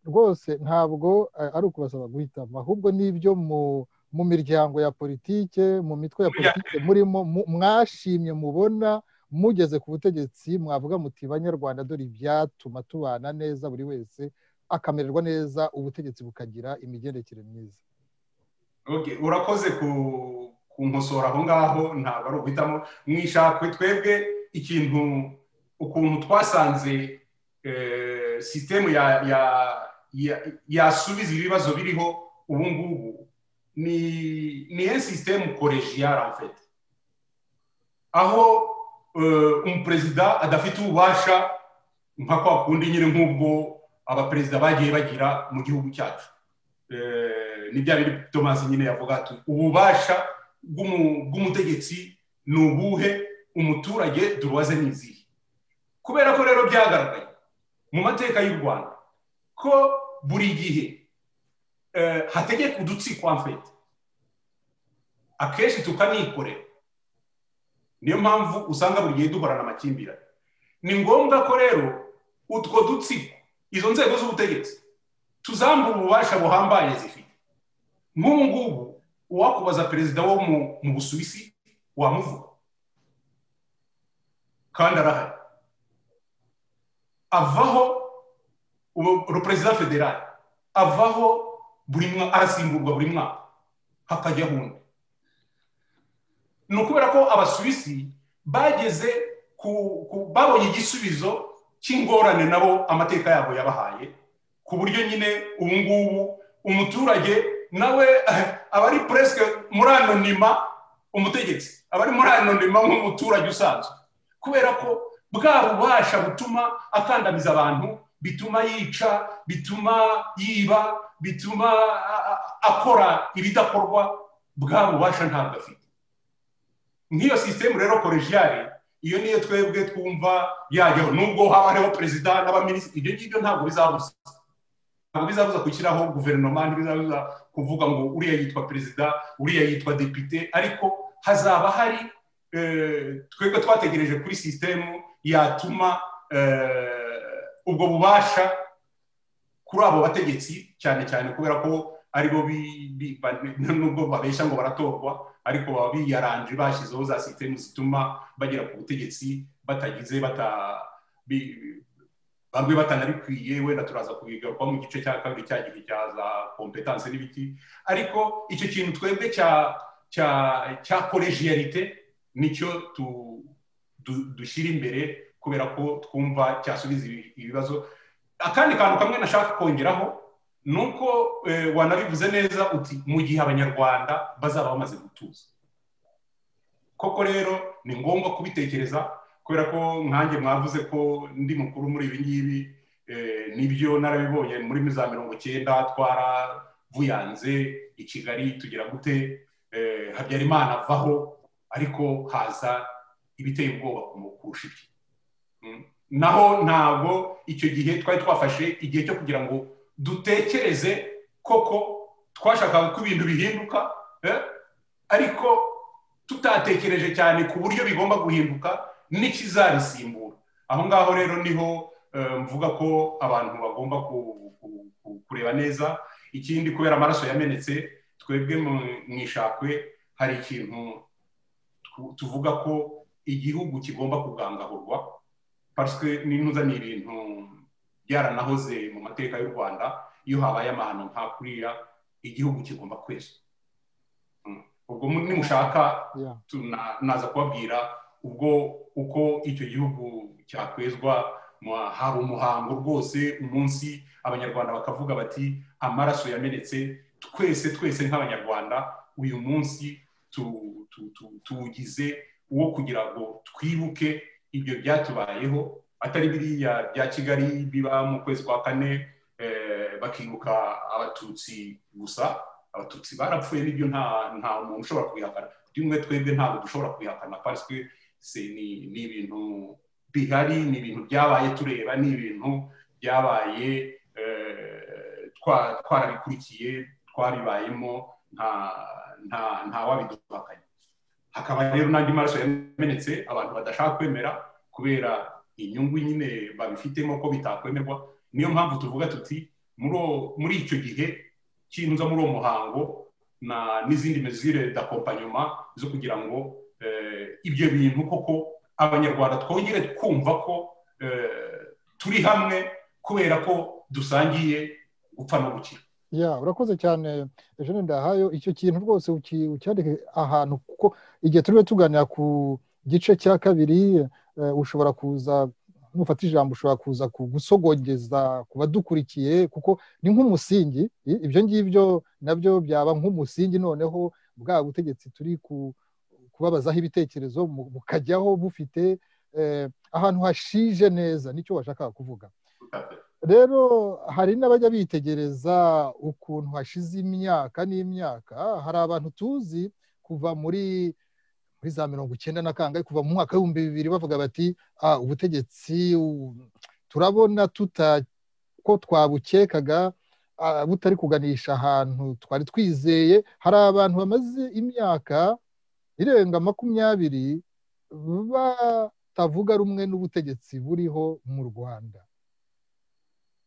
Rwose ntabwo ari ukubasaba guhitamo, ahubwo n'ibyo mu miryango ya politike, mu mitwe ya politike murimo mwashimye mubona mugeze ku butegetsi, mwavuga muti Banyarwanda dore ibyatuma tubana neza, buri wese akamererwa neza, ubutegetsi bukagira imigendekere myiza. Okay, urakoze kunkosora aho ngaho, ntabwo ari uguhitamo. Mwishakwe twebwe ikintu ukuntu twasanze systeme yasubiza ibibazo biriho ubu ngubu ni un système collégial en fait, aho umuperezida adafite ububasha nka kwa kundi nyine nk'ubwo abaperezida bagiye bagira mu gihugu cyacu. Ni bya biri Thomas nyine yavuga ati ububasha bw'umutegetsi ni ubuhe, umuturage duruwaze n'izihe. Kubera ko rero byagaragaye mu mateka y'u Rwanda ko buri gihe hategeka udutsiko en fait, akenshi tukanikorera. Niyo mpamvu usanga buri gihe duhorana amakimbirane. Ni ngombwa ko rero utwo dutsiko, izo nzego z'ubutegetsi tuzambura ububasha buhambaye zifite. Nk'ubu ngubu uwakubaza perezida wo mu Busuwisi wamuvuga kandi arahari, avaho perezida federal avaho arasimburwa buri mwaka hakajya hundi. Ni ukubera ko Abasuwisi bageze babonye igisubizo cy'ingorane nabo amateka yabo yabahaye, ku buryo nyine ubu ngubu umuturage nawe abari presque muri anonima, umutegetsi abari muri anonima nk'umuturage usanzwe, kubera ko bwa bubasha butuma akandamiza abantu, bituma yica, bituma yiba, bituma akora ibidakorwa, bwa bubasha ntabwo afite. Nk'iyo sisitemu rero kolegiale, iyo niyo twebwe twumva yajyaho, nubwo haba hariho perezida n'abaminisitiri, ibyo ngibyo ntabwo bizabuza. Ntabwo bizabuza gushyiraho guverinoma, ntibizabuza kuvuga ngo uriya yitwa perezida, uriya yitwa depite, ariko hazaba hari twebwe twategereje kuri sisitemu yatuma ubwo bubasha kuri abo bategetsi, cyane cyane kubera ko aribo nubwo babeshya ngo baratorwa, ariko baba biyaranje bashyizeho za sisitemu zituma bagera ku butegetsi batagize bamwe batanabikwiye. Wenda turaza kubigaruka mu gice cya kabiri cya gihe cya za kompetanse n'ibiki, ariko icyo kintu twebwe cya kolegialite nicyo dushyira imbere, kubera ko twumva cyasubiza ibibazo. Akandi kantu kamwe nashaka kongeraho ni uko wanabivuze neza uti mu gihe abanyarwanda bazaba bamaze gutuza. Koko rero ni ngombwa kubitekereza, kubera ko nkanjye mwavuze ko ndi mukuru muri ibi ngibi, nibyo narabibonye muri za 90 twaravuyanze i Kigali tugira gute, Habyarimana avaho, ariko haza ibiteye ubwoba kurusha ibyo. Naho ntabwo icyo gihe twari twafashe igihe cyo kugira ngo dutekereze koko, twashakaga ko ibintu bihinduka, ariko tutatekereje cyane ku buryo bigomba guhinduka n'ikizabisimbura. Aho ngaho rero niho mvuga ko abantu bagomba kureba neza. Ikindi, kubera amaraso yamenetse, twebwe mu ishakwe hari ikintu tuvuga ko igihugu kigomba kugangahurwa, parce que n'intuza ni ibintu byaranahoze mu mateka y'u Rwanda. Iyo habaye amahano nka kuriya, igihugu kigomba kwezwa. Ubwo nimushaka naza kubabwira ubwo uko icyo gihugu cyakwezwa. Haba umuhango rwose, umunsi abanyarwanda bakavuga bati amaraso yamenetse, twese nk'abanyarwanda uyu munsi tuwugize uwo kugira ngo twibuke ibyo byatubayeho, atari biriya bya Kigali biba mu kwezi kwa 4 bakibuka abatutsi gusa. Abatutsi barapfuye, n'ibyo nta muntu ushobora kubihakana. Byumwe twebwe ntabwo dushobora kubihakana, parce que ni ibintu bihari, ni ibintu byabaye tureba, ni ibintu byabaye twarabikurikiye, twabibayemo, nta wabiduhakanye. Hakaba rero n'andi maraso yamenetse abantu badashaka kwemera kubera inyungu nyine babifitemo ko bitakwemerwa. Niyo mpamvu tuvuga tuti muri icyo gihe cy'intuza, muri uwo muhango n'izindi mesure d'accompagnement zo kugira ngo ibyo bintu koko abanyarwanda twongere kumva ko turi hamwe, kubera ko dusangiye gupfa no gukira. Urakoze cyane Eugene Ndahayo. Icyo kintu rwose ucyandike ahantu, kuko igihe turiwe tuganira ku gice cya kabiri, ushobora kuza nufata ijambo, ushobora kuza gusogongeza ku badukurikiye, kuko ni nk'umusingi. Ibyo ngibyo nabyo byaba nk'umusingi, noneho bwa butegetsi turi kubabazaho ibitekerezo bukajyaho bufite ahantu hashije neza, nicyo washakaga kuvuga. Rero hari n'abajya bitegereza ukuntu hashize imyaka n'imyaka. Hari abantu tuzi kuva muri za 90 na kangahe, kuva mu mwaka wa 2000 bavuga bati ubutegetsi turabona ko twabukekaga butari kuganisha ahantu twari twizeye. Hari abantu bamaze imyaka irenga 20 batavuga rumwe n'ubutegetsi buriho mu Rwanda.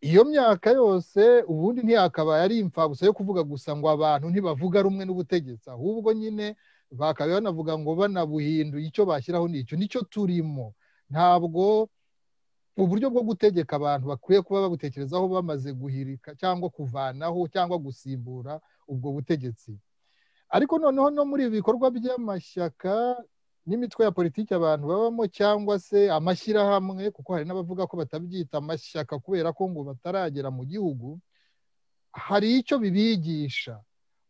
Iyo myaka yose ubundi ntiyakabaye ari imfabusa yo kuvuga gusa ngo abantu ntibavuga rumwe n'ubutegetsi, ahubwo nyine bakaba banavuga ngo banabuhinduye, icyo bashyiraho nicyo turimo. Ntabwo uburyo bwo gutegeka abantu bakwiye kuba babutekerezaho bamaze guhirika cyangwa kuvanaho cyangwa gusimbura ubwo butegetsi. Ariko noneho no muri ibi bikorwa by'amashyaka n'imitwe ya politiki abantu babamo, cyangwa se amashyirahamwe, kuko hari n'abavuga ko batabyita amashyaka kubera ko ngo bataragera mu gihugu, hari icyo bibigisha,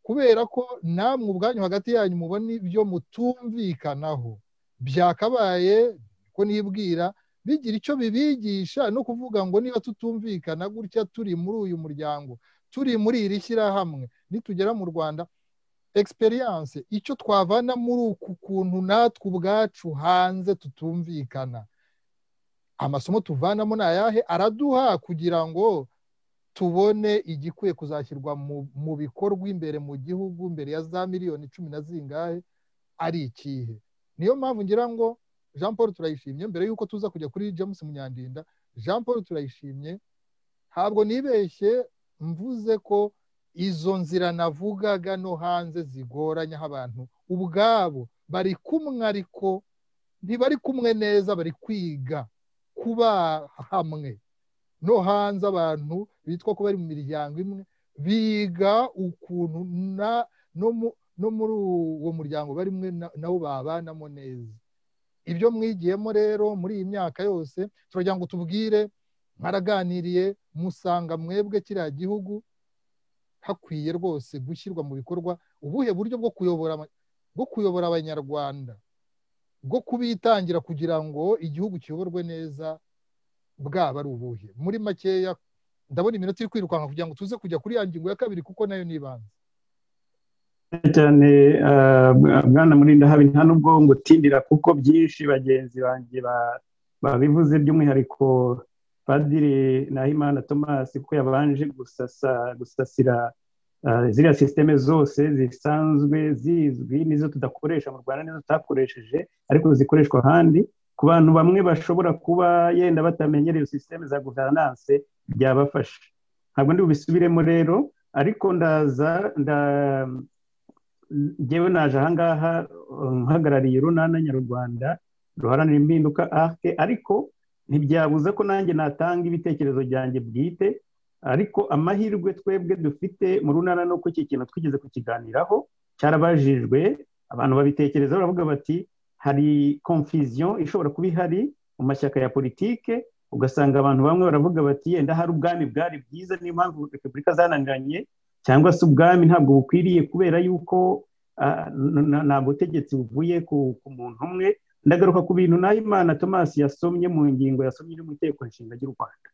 kubera ko namwe ubwanyu hagati yanyu mubona ibyo mutumvikanaho. Byakabaye ko nibwira bigira icyo bibigisha no kuvuga ngo niba tutumvikana gutya turi muri uyu muryango, turi muri iri shyirahamwe, nitugera mu Rwanda experience icyo twavana muri uku kuntu natwe ubwacu hanze tutumvikana, amasomo tuvanamo ni ayahe araduha kugira ngo tubone igikwiye kuzashyirwa mu bikorwa imbere mu gihugu mbere ya za miliyoni 10 na zingahe ari ikihe. Niyo mpamvu ngira ngo Jean Paul Turayishimye, mbere yuko tuza kujya kuri James Munyandinda, Jean Paul Turayishimye ntabwo nibeshye mvuze ko izo nzira navugaga no hanze zigoranye, aho abantu ubwabo bari kumwe ariko ntibari kumwe neza, bari kwiga kuba hamwe. No hanze abantu bitwa ko bari mu miryango imwe biga ukuntu no muri uwo muryango bari mwe nabo babanamo neza. Ibyo mwigiyemo rero muri iyi myaka yose turagira ngo tubwire, mwaraganiriye musanga mwebwe kiriya gihugu hakwiye rwose gushyirwa mu bikorwa ubuhe buryo bwo kuyobora abanyarwanda, bwo kubitangira kugira ngo igihugu kiyoborwe neza, bwaba ari ubuhe? Muri makeya ndabona iminota iri kwirukanka kugira ngo tuze kujya kuri ya ngingo ya kabiri kuko nayo nibanze cyane. Bwana Murindahabi, nta nubwo ngutindira kuko byinshi bagenzi banjye babivuze, by'umwihariko Padiri Nahimana Thomas ko yabanje gusasira ziriya systeme zose zisanzwe zizwi nizo tudakoresha mu Rwanda, nizo tutakoresheje ariko zikoreshwa ahandi. Ku bantu bamwe bashobora kuba yenda batamenyereye systeme za governance byabafasha. Ntabwo ndi bubisubiremo rero, ariko njyewe naje ahangaha nhagarariye Urunana Nyarwanda ruharanira impinduka ARC, ariko ntibyabuza ko nanjye natanga ibitekerezo byanjye bwite. Ariko amahirwe twebwe dufite mu Runana no ko iki kintu twigeze kukiganiraho cyarabajijwe, abantu babitekereza baravuga bati hari confusion ishobora kuba ihari mu mashyaka ya politike, ugasanga abantu bamwe baravuga bati yenda hari ubwami bwari bwiza niyo mpamvu repubulika zananiranye, cyangwa se ubwami ntabwo bukwiriye kubera yuko nta butegetsi buvuye ku muntu umwe. Ndagaruka ku bintu Nahimana Thomas yasomye mu ngingo yasomye mu Itegeko Nshinga ry'u Rwanda.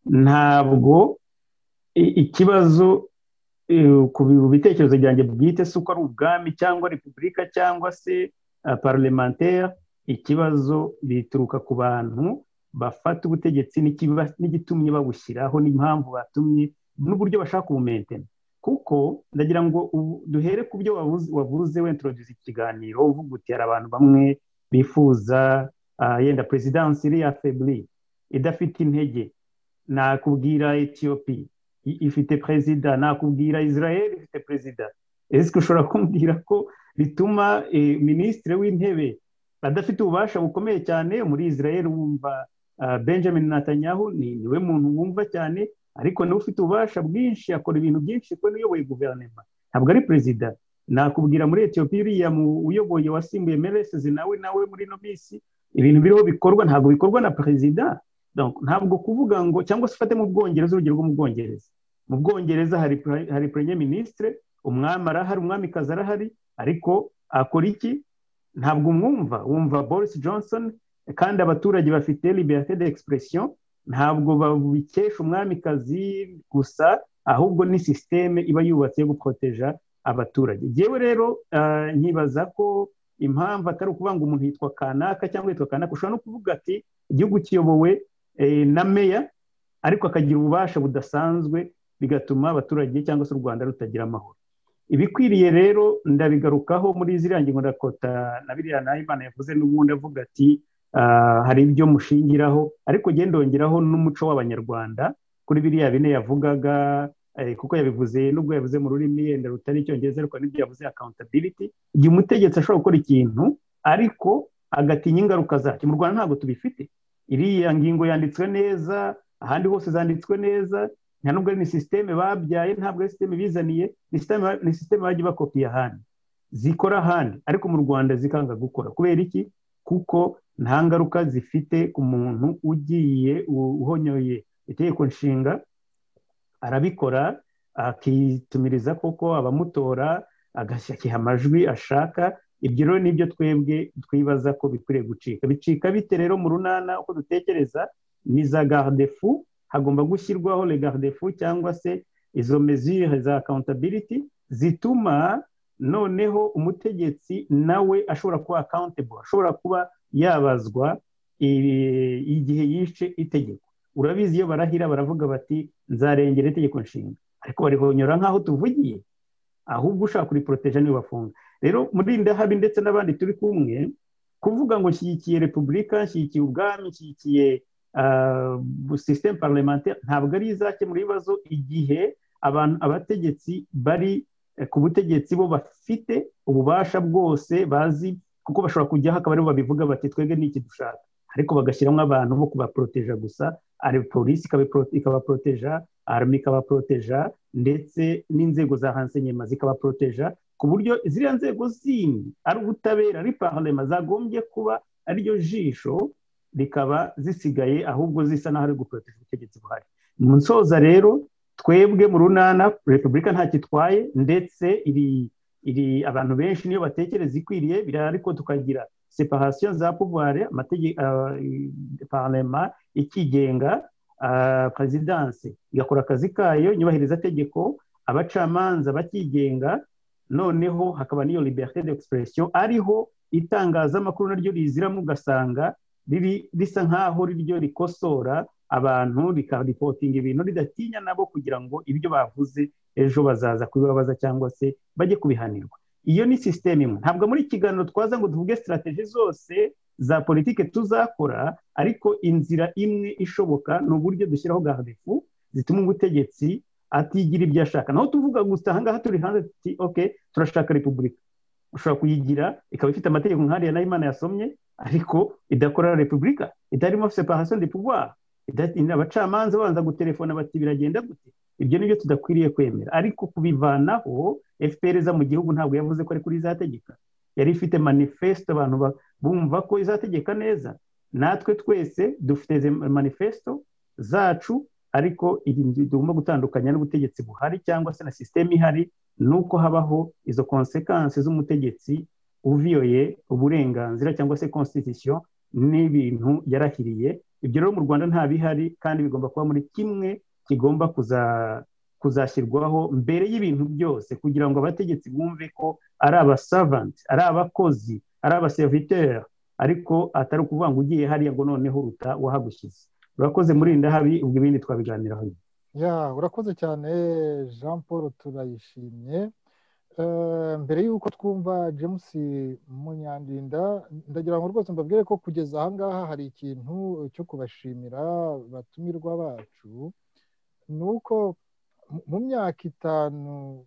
Ntabwo ikibazo ku bitekerezo byanjye bwite si uko ari ubwami cyangwa repubulika cyangwa se parlementaire. Ikibazo bituruka ku bantu bafata ubutegetsi n'igitumye babushyiraho n'impamvu batumye n'uburyo bashaka kubumentena. Kuko ndagira ngo duhere ku byo wavuze wintroduce ikiganiro uvuga uti hari abantu bamwe bifuza yenda presidansi iri affaiblie idafite intege. Nakubwira Ethiopia ifite perezida, nakubwira Israel ifite perezida. Ese ushobora kumbwira ko bituma minisitiri w'intebe adafite ububasha bukomeye cyane? Muri Israel wumva Benjamin Netanyahu niwe muntu wumva cyane, ariko niwe ufite ububasha bwinshi, akora ibintu byinshi kuko niyoboye guverinoma, ntabwo ari perezida. Nakubwira muri Ethiopia uriya uyoboye wasimbuye Meles nawe muri no minsi ibintu biriho bikorwa ntabwo bikorwa na perezida. Donc ntabwo kuvuga ngo, cyangwa se ufate mu Bwongereza, urugero rwo mu Bwongereza. Mu Bwongereza hari premier ministre, umwami arahari, umwamikazi arahari, ariko akora iki? Ntabwo wumva Boris Johnson, kandi abaturage bafite liberté d'expression. Ntabwo babikesha umwamikazi gusa, ahubwo ni systeme iba yubatse yo guproteja abaturage. Jewe rero nkibaza ko impamvu atari ukuvuga ngo umuntu yitwa kanaka cyangwa yitwa kanaka. Ushobora no kuvuga ati igihugu kiyobowe na meya ariko akagira ububasha budasanzwe, bigatuma abaturage cyangwa se u Rwanda rutagira amahoro. Ibikwiriye rero ndabigarukaho muri ziriya ngingo ndakota na biriya Nahimana yavuze, n'ubundi avuga ati hari ibyo mushingiraho, ariko gendongeraho n'umuco w'abanyarwanda kuri biriya bine yavugaga, kuko yabivuze nubwo yavuze mu rurimi yenda rutari icyongereza, ariko n'ibyo yavuze accountability. Igihe umutegetsi ashobora gukora ikintu ariko agatinya ingaruka zacyo, mu Rwanda ntabwo tubifite. Iriya ngingo yanditswe neza, ahandi hose zanditswe neza, nta nubwo ni systeme babyaye, ntabwo ari systeme bizaniye, ni systeme bagiye bakopiye ahandi, zikora ahandi, ariko mu Rwanda zikanga gukora. Kubera iki? Kuko nta ngaruka zifite ku muntu ugiye uhonyoye itegeko nshinga, arabikora akitumiriza koko abamutora, agashyira amajwi ashaka, ibyo rero nibyo twebwe twibaza ko bikwiriye gucika. Bicika bite rero mu runana uko dutekereza? Ni za garde fou, hagomba gushyirwaho le garde fou cyangwa se izo mesure za accountability zituma noneho umutegetsi nawe ashobora kuba accountable, ashobora kuba yabazwa igihe yishe itegeko. Urabizi iyo barahira baravuga bati nzarengera itegeko nshinga, ariko barihonyora nk'aho tuvugiye, ahubwo ushaka kuriproteja niwe bafunga. Rero muri Ndahabi ndetse n'abandi turi kumwe kuvuga ngo nshyigikiye repubulika, nshyigikiye ubwami, nshyigikiye système parlementaire, ntabwo ari izakemura ibibazo igihe abategetsi bari ku butegetsi bo bafite ububasha bwose bazi, kuko bashobora kujyaho akaba aribo babivuga bati twebwe n'iki dushaka, ariko bagashyiramo abantu bo kubaproteja gusa, ari polisi ikabaproteja, army ikabaproteja, ndetse n'inzego za renseignement zikabaproteja, ku buryo ziriya nzego zindi ari ubutabera, ari parlement zagombye kuba ariryo jisho, rikaba zisigaye ahubwo zisa n'aho ari guproteja ubutegetsi buhari. Mu nsoza rero twebwe mu runana repubulika nta kitwaye, ndetse iri abantu benshi niyo batekereza ikwiriye bira, ariko tukagira separation za pouvoir, parlement ikigenga, presidence igakora akazi kayo, nyubahiriza tegeko, abacamanza bakigenga, noneho hakaba niyo liberté d'expression, ariho itangazamakuru naryo riziramo, ugasanga risa nkaho riryo rikosora abantu, rikaripotinga ibintu ridatinya nabo kugira ngo ibyo bavuze ejo bazaza kubibabaza cyangwa se bajye kubihanirwa. Iyo ni systeme imwe. Ntabwo muri kiganiro twaza ngo tuvuge strategie zose za politike tuzakora, ariko inzira imwe ishoboka ni uburyo dushyiraho garde fou zituma ubutegetsi atigira ibyo ashaka. Naho tuvuga gusa ahangaha turi hanze tuti okay turashaka repubulika, ushobora kuyigira ikaba ifite amategeko nk'ariya Nahimana yasomye, ariko idakora repubulika, itarimo separation de pouvoir, idatinda abacamanza banza gutelefona bati biragenda gute. Ibyo nibyo tudakwiriye kwemera. Ariko kubivanaho, FPR za mu gihugu ntabwo yavuze ko ari kuri izategeka, yari ifite manifesto abantu bumva ko izategeka neza. Natwe twese dufite manifesto zacu, ariko tugomba gutandukanya n'ubutegetsi buhari cyangwa se na systeme ihari, nuko habaho izo consequences z'umutegetsi uviyoye uburenganzira cyangwa se constitution n'ibintu yarahiriye. Ibyo rero mu Rwanda nta bihari, kandi bigomba kuba muri kimwe kigomba kuzashyirwaho mbere y'ibintu byose, kugira ngo abategetsi bumve ko ari abaservant, ari abakozi, ari abaserviteur, ariko atari ukuvuga ngo ugiye hariya ngo noneho uruta wahagushyize. Urakoze muri Ndahabi, ubwo ibindi twabiganiraho. Urakoze cyane Jean Paul, turayishimye. Mbere y'uko twumva James Munyandinda, ndagira ngo rwose mbabwire ko kugeza ahangaha hari ikintu cyo kubashimira batumirwa bacu, ni uko mu myaka 5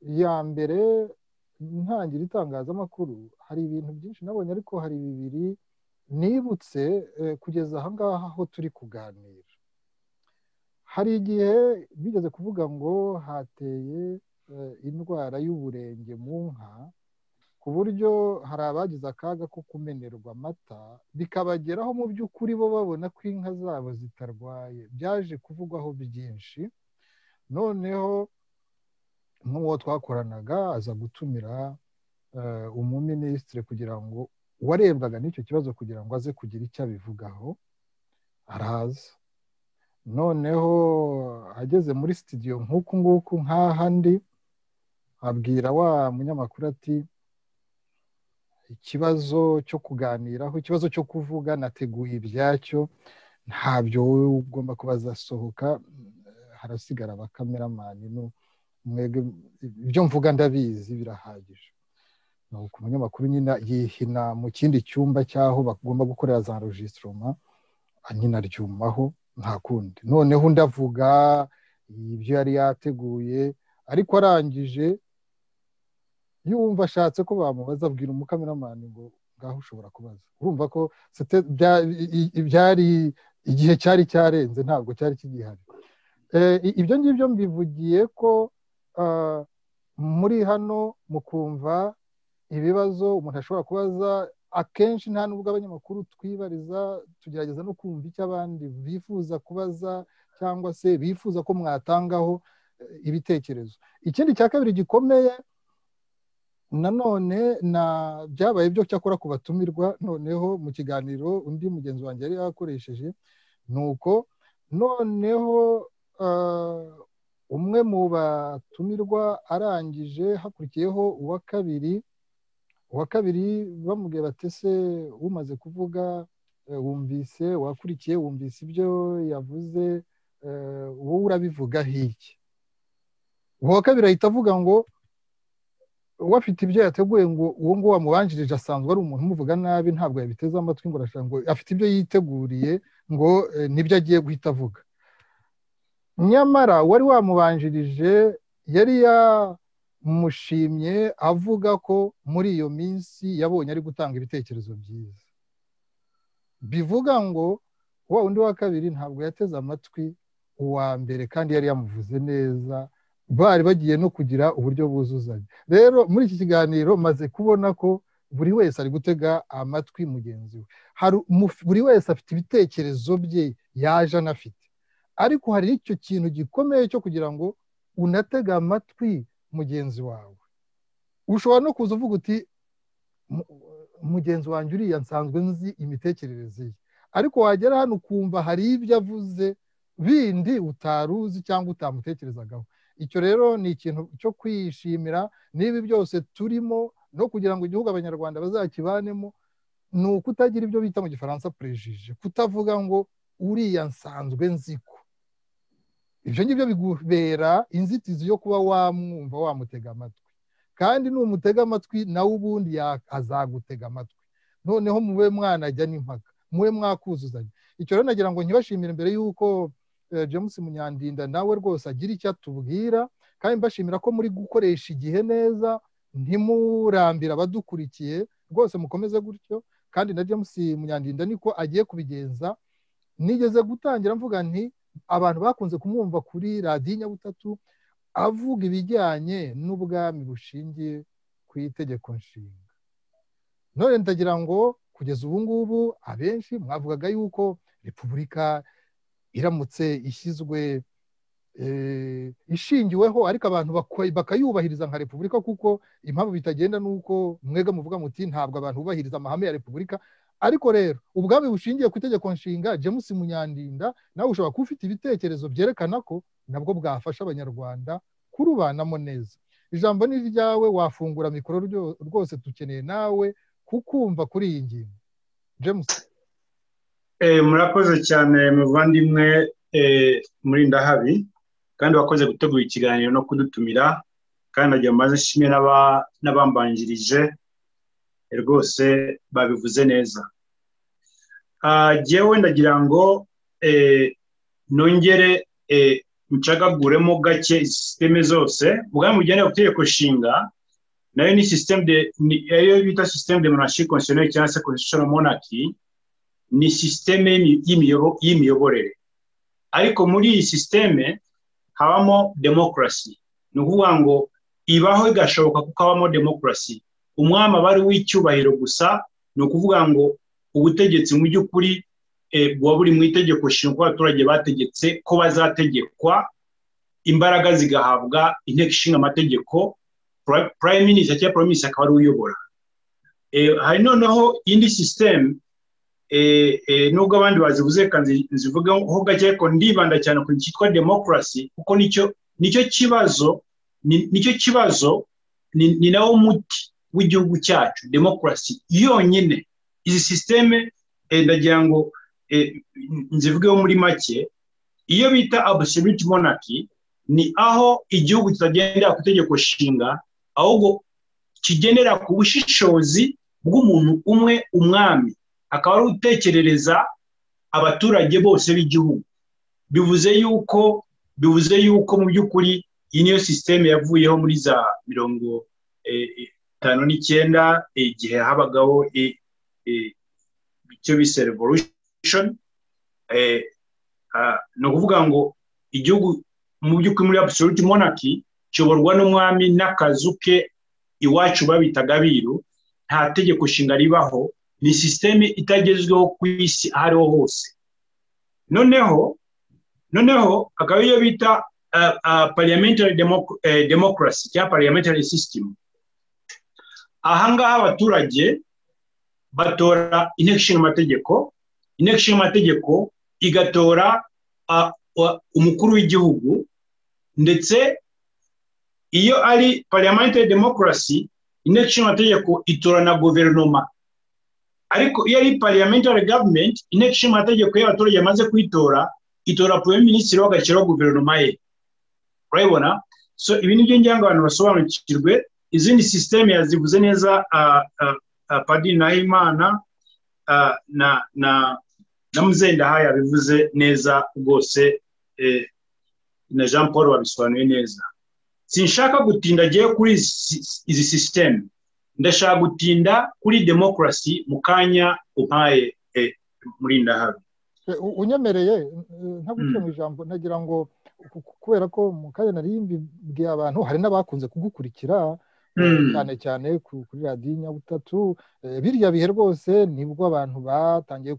ya mbere ntangira itangazamakuru hari ibintu byinshi nabonye, ariko hari bibiri nibutse kugeza ahangaha aho turi kuganira. Hari igihe bigeze kuvuga ngo hateye indwara y'uburenge mu nka, ku buryo hari abagize akaga ko kumenerwa amata, bikabageraho mu by'ukuri bo babona ko inka zabo zitarwaye. Byaje kuvugwaho byinshi, noneho nk'uwo twakoranaga aza gutumira umuminisitiri kugira ngo warebwaga n'icyo kibazo kugira ngo aze kugira icyo abivugaho, araza. Noneho ageze muri studio nk'uku nguku nk'ahandi, abwira wa munyamakuru ati ikibazo cyo kuganiraho, ikibazo cyo kuvuga nateguye ibyacyo, ntabyo wowe ugomba kubaza, sohoka, harasigara abakameramani, mwebwe ibyo mvuga ndabizi birahagije. Nuko umunyamakuru nyine yihina mu kindi cyumba cyaho bagomba gukorera za enregistrement, nyine aryumaho nta kundi. Noneho ndavuga ibyo yari yateguye, ariko arangije yumva ashatse ko bamubaza, abwira umukameramani ngo ngaho ushobora kubaza. Urumva ko byari igihe cyari cyarenze, ntabwo cyari kigihari. Ibyo ngibyo mbivugiye ko muri hano mukumva ibibazo umuntu ashobora kubaza, akenshi nta nubwo abanyamakuru twibariza, tugerageza no kumva icyo abandi bifuza kubaza cyangwa se bifuza ko mwatangaho ibitekerezo. Ikindi cya kabiri gikomeye, nanone byabaye byo cyakora kubatumirwa noneho mu kiganiro undi mugenzi wanjye yari yakoresheje nuko noneho umwe mu batumirwa arangije hakurikiyeho uwa kabiri bamubwiye batese umaze kuvuga wumvise wakurikiye wumvise ibyo yavuze wowe urabivugaho iki uwa kabiri ahita avuga ngo wafite ibyo yateguye ngo uwo nguwo wamubanjirije asanzwe ari umuntu umuvuga nabi ntabwo yabiteze amatwi ngo arashaka ngo afite ibyo yiteguriye ngo nibyo agiye guhita avuga nyamara wari wamubanjirije yari yamushimye avuga ko muri iyo minsi yabonye ari gutanga ibitekerezo byiza bivuga ngo wa undi wa kabiri ntabwo yateze amatwi uwa mbere kandi yari yamuvuze neza bari bagiye no kugira uburyo buzuzanya rero muri iki kiganiro maze kubona ko buri wese ari gutega amatwi mugenzi we buri wese afite ibitekerezo bye yaje anafite ariko hari icyo kintu gikomeye cyo kugira ngo unatega amatwi mugenzi wawe ushobora no kuza uvuga uti mugenzi wanjye uriya nsanzwe nzi imitekerereze ye ariko wagera hano ukumva hari ibyo avuze bindi utaruzi cyangwa utamutekerezagaho icyo rero ni ikintu cyo kwishimira n'ibi byose turimo no kugira ngo igihugu abanyarwanda bazakibanemo ni ukutagira ibyo bita mu gifaransa prejije kutavuga ngo uriya nsanzwe nziko ibyo ngibyo bigubera inzitizi yo kuba wamwumva wamutega amatwi kandi numutega amatwi nawe ubundi azagutega amatwi noneho mube mwanajya n'impaka mube mwakuzuzanya icyo rero nagira ngo nkibashimire mbere y'uko James Munyandinda nawe rwose agira icyo atubwira kandi mbashimira ko muri gukoresha igihe neza ntimurambira abadukurikiye rwose mukomeze gutyo kandi na James Munyandinda niko agiye kubigenza nigeze gutangira mvuga nti abantu bakunze kumwumva kuri radiyo Nyabutatu avuga ibijyanye n'ubwami bushingiye ku itegeko nshinga none ndagira ngo kugeza ubu ngubu abenshi mwavugaga yuko repubulika iramutse ishyizwe ishingiweho ariko abantu bakayubahiriza nka repubulika kuko impamvu bitagenda nuko mwega muvuga muti ntabwo abantu bubahiriza amahame ya repubulika ariko rero ubwami bushingiye ku itegeko nshinga James Munyandinda nawe ushobora kuba ufite ibitekerezo byerekana ko nabwo bwafasha abanyarwanda kurubanamo neza ijambo ni ryawe wafungura mikoro rwose dukeneye nawe kukumva kuri iyi ngingo James murakoze cyane muvandimwe Murindahabi kandi wakoze gutegura ikiganiro no kudutumira kandi nagiye maze nshimye n'abambanjirije rwose babivuze neza jyewe ndagira ngo nongere ncagaguremo gake systeme zose ubwami bugendera ku itegeko nshinga nayo ni systeme ayo bita systeme de monarchie constitutionnelle cyangwa se constitutional monarchy ni systeme y'imiyoborere ariko muri iyi systeme habamo demokarasi ni ukuvuga ngo ibaho igashoboka kuko habamo demokarasi umwami aba ari w'icyubahiro gusa ni ukuvuga ngo ubutegetsi mu by'ukuri buba buri mu itegeko nshinga ko abaturage bategetse ko bazategekwa imbaraga zigahabwa inteko ishinga amategeko prime minister cyangwa prime minister akaba ari uyobora hari noneho indi systeme nubwo abandi bazivuze kandi nzivugaho gake ariko ndibanda cyane ku cyitwa demokarasi kuko nicyo kibazo ni nawo muti w'igihugu cyacu demokarasi yonyine izi systeme ndagira ngo nzivugeho muri make iyo bita absolute monarchy ni aho igihugu kitagendera ku itegeko nshinga ahubwo kigendera ku bushishozi bw'umuntu umwe umwami akaba ari utekerereza abaturage bose b'igihugu bivuze yuko mu by'ukuri iyi niyo systeme yavuyeho muri za 59 igihe habagaho icyo bise revolution ni ukuvuga ngo igihugu mu by'ukuri muri absolute monarchy kiyoborwa n'umwami n'akazu ke iwacu babitaga abiru nta tegeko nshinga ribaho ni systeme itagezweho ku isi aho ariho hose noneho akaba iyo bita parliamentary democracy cyangwa parliamentary system ahangaha abaturage batora inteko ishinga amategeko, inteko ishinga amategeko igatora umukuru w'igihugu, ndetse iyo ari parliamentary democracy inteko ishinga amategeko itora na guverinoma. Ariko iyo ari parliamentary government inteko ishinga amategeko y'abaturage yamaze kuyitora itora premier ministre wagashyiraho guverinoma ye. Urabibona? So ibi ni byo ngira ngo abantu basobanukirwe. Izindi systeme yazivuze neza Padiri Nahimana na Muzendahaya yabivuze neza rwose, na Jean Paul wabisobanuye neza. Sinshaka gutinda giye kuri izi systeme, ndashaka gutinda kuri democracy mu kanya umpaye muri Ndahabi. Unyemereye ntaguce mu ijambo, nagira ngo kubera ko mu kanya nari mbibwiye abantu hari n'abakunze kugukurikira cyane cyane kuri radiyo Nyabutatu, birya bihe rwose nibwo abantu batangiye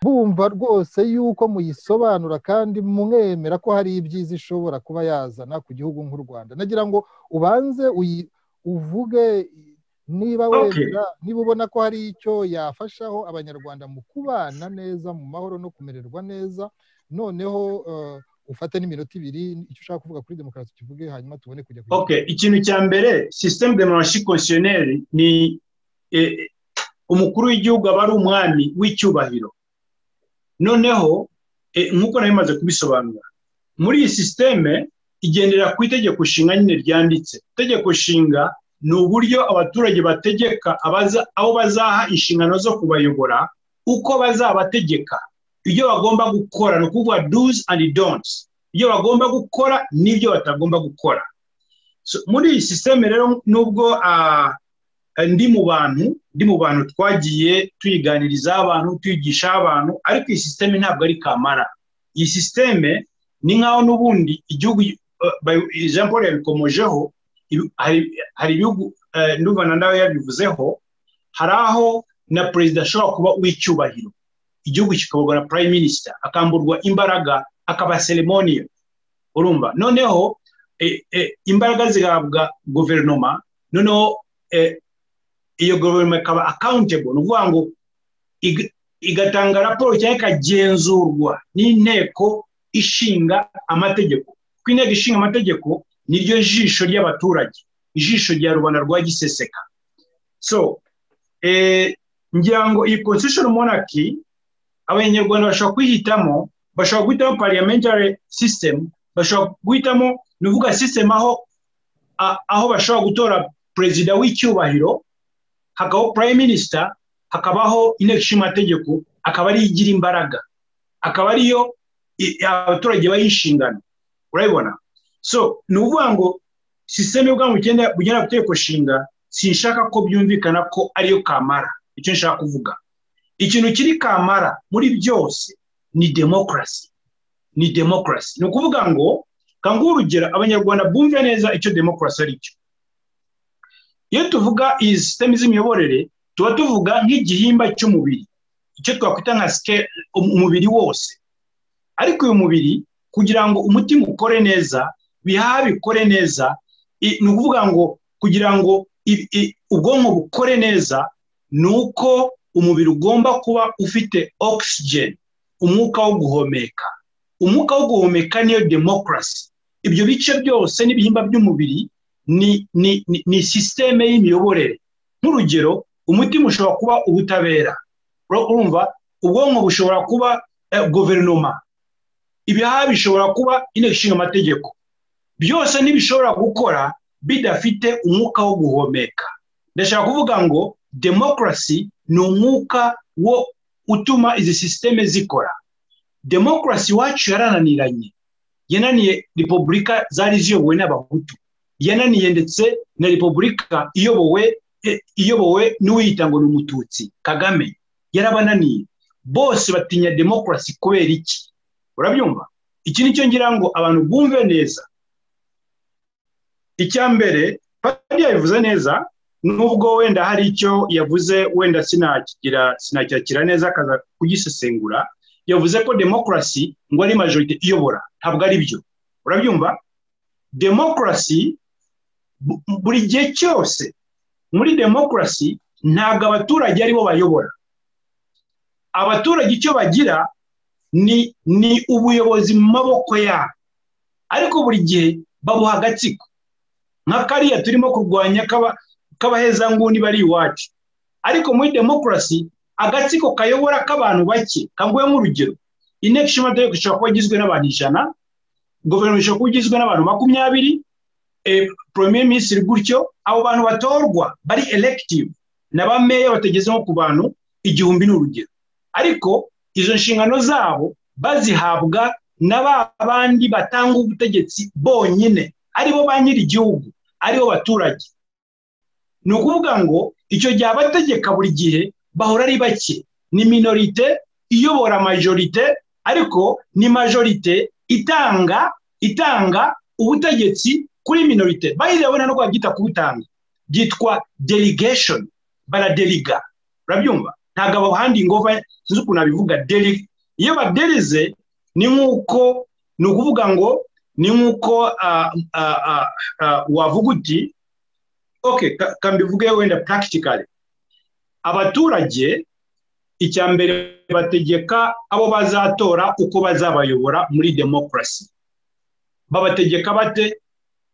bumva rwose yuko muyisobanura kandi mwemera ko hari ibyiza ishobora kuba yazana ku gihugu nk'u Rwanda. Nagira ngo ubanze uvuge niba wemera, niba ubona ko hari icyo yafashaho abanyarwanda mu kubana neza mu mahoro no kumererwa neza, noneho ufate n'iminota 2 icyo ushaka kuvuga kuri demokarasi kivuge, hanyuma tubone kujya ikintu cya mbere, système de monarchie constitutionnelle ni umukuru w'igihugu aba ari umwami w'icyubahiro. Noneho nk'uko nabimaze kubisobanura, muri iyi système igendera ku itegeko nshinga nyine ryanditse. Itegeko nshinga ni uburyo abaturage bategeka abo bazaha inshingano zo kubayobora, uko bazabategeka, ibyo bagomba gukora, no kuvuga do's and don'ts, ibyo bagomba gukora n'ibyo batagomba gukora. So muri iyi systeme rero, nubwo ndi mu bantu twagiye tuyiganiriza abantu, tuyigisha abantu, ariko iyi systeme ntabwo ari kamara. Iyi systeme ni nkaho n'ubundi igihugu Jean Paul yabikomojeho, hari ibihugu ndumva nawe yabivuzeho, hari aho na perezida ashobora kuba w'icyubahiro, igihugu kikayoborwa na prime minister, akamburwa imbaraga, akaba ceremonial. Urumva? Noneho imbaraga zihabwa guverinoma, noneho iyo guverinoma ikaba accountable, nuvuga ngo igatanga raporo cyangwa ikagenzurwa n'inteko ishinga amategeko. Kw'inteko ishinga amategeko niryo jisho ry'abaturage, ijisho rya rubanda rwa giseseka. So ngira ngo iyi constitutional monarchy abanyarwanda bashobora kwihitamo, bashobora guhitamo parliamentary system, bashobora guhitamo nuvuga system aho bashobora gutora perezida w'icyubahiro, hakabaho prime minister, hakabaho inteko ishinga amategeko, akaba ari igira imbaraga, akaba ariyo abaturage bayishingana. Urabibona? So nuvuga ngo system y'ubwa mu bugenda gutegeko nshinga, sinshaka ko byumvikana ko ariyo kamara. Icyo nshaka kuvuga, ikintu kiri kamara muri byose ni democracy. Ni democracy. Ni ukuvuga ngo kangu urugero abanyarwanda bumve neza icyo democracy ari cyo. Iyo tuvuga iyi system z'imiyoborere, tuba tuvuga nk'igihimba cy'umubiri, icyo twakwita nka umubiri wose. Ariko uyu mubiri kugira ngo umutima ukore neza, bihaha bikore neza, ni ukuvuga ngo kugira ngo ubwonko bukore neza, nuko umubiri ugomba kuba ufite oxygen, umwuka wo guhumeka. Umwuka wo guhumeka niyo democracy. Ibyo bice byose n'ibihimba by'umubiri ni systeme y'imiyoborere. Nk'urugero, umutima ushobora kuba ubutabera, urumva? Ubwonko bushobora kuba guverinoma, ibihaha bishobora kuba inteko ishinga amategeko. Byose ntibishobora gukora bidafite umwuka wo guhumeka. Ndashaka kuvuga ngo democracy ni umwuka wo utuma izi systeme zikora. Democracy wacu yarananiranye, yananiye repubulika zari ziyobowe n'abahutu, yananiye ndetse na repubulika iyobowe n'uwiyita ngo ni umututsi, Kagame. Yarabananiye bose, batinya democracy kubera iki? Urabyumva? Iki nicyo ngira ngo abantu bumve neza. Icya mbere Padiri yabivuze neza, nubwo wenda hari icyo yavuze wenda sinacyakira neza akaza kugisesengura. Yavuze ko democracy ngo ari majority iyobora. Ntabwo ari byo. Urabyumva? Democracy buri gihe cyose muri demokarasi ntabwo abaturage aribo bayobora. Abaturage icyo bagira ni ubuyobozi mu maboko yabo, ariko buri gihe babuha agatsiko nka kariya turimo kurwanya k'abahezanguni bari iwacu. Ariko muri demokarasi agatsiko kayobora k'abantu bake. Kanguhe nk'urugero, inteko ishinga amategeko ishobora kuba igizwe n'abantu 100, guverinoma ishobora kuba igizwe n'abantu 20, premier ministre gutyo. Abo bantu batorwa bari elective na ba meya bategeze nko ku bantu 1000 n'urugero, ariko izo nshingano zabo bazihabwa n'abandi batanga ubutegetsi bonyine, aribo ba nyiri igihugu, aribo baturage. Ni ukuvuga ngo icyo gihe abategeka buri gihe bahora ari bake, ni minorite iyobora majorite, ariko ni majorite itanga ubutegetsi kuri minorite. Bayirabona no kwabyita kubutanga, byitwa delegation, baradeliga. Urabyumva? Ntabwo abo handi ngova sinzi ukuntu abivuga deli. Iyo badelize ni nk'uko, ni ukuvuga ngo ni nk'uko wavuga uti okay, kambivuge wenda practically, abaturage icya mbere bategeka abo bazatora uko bazabayobora muri demokarasi. Babategeka bate?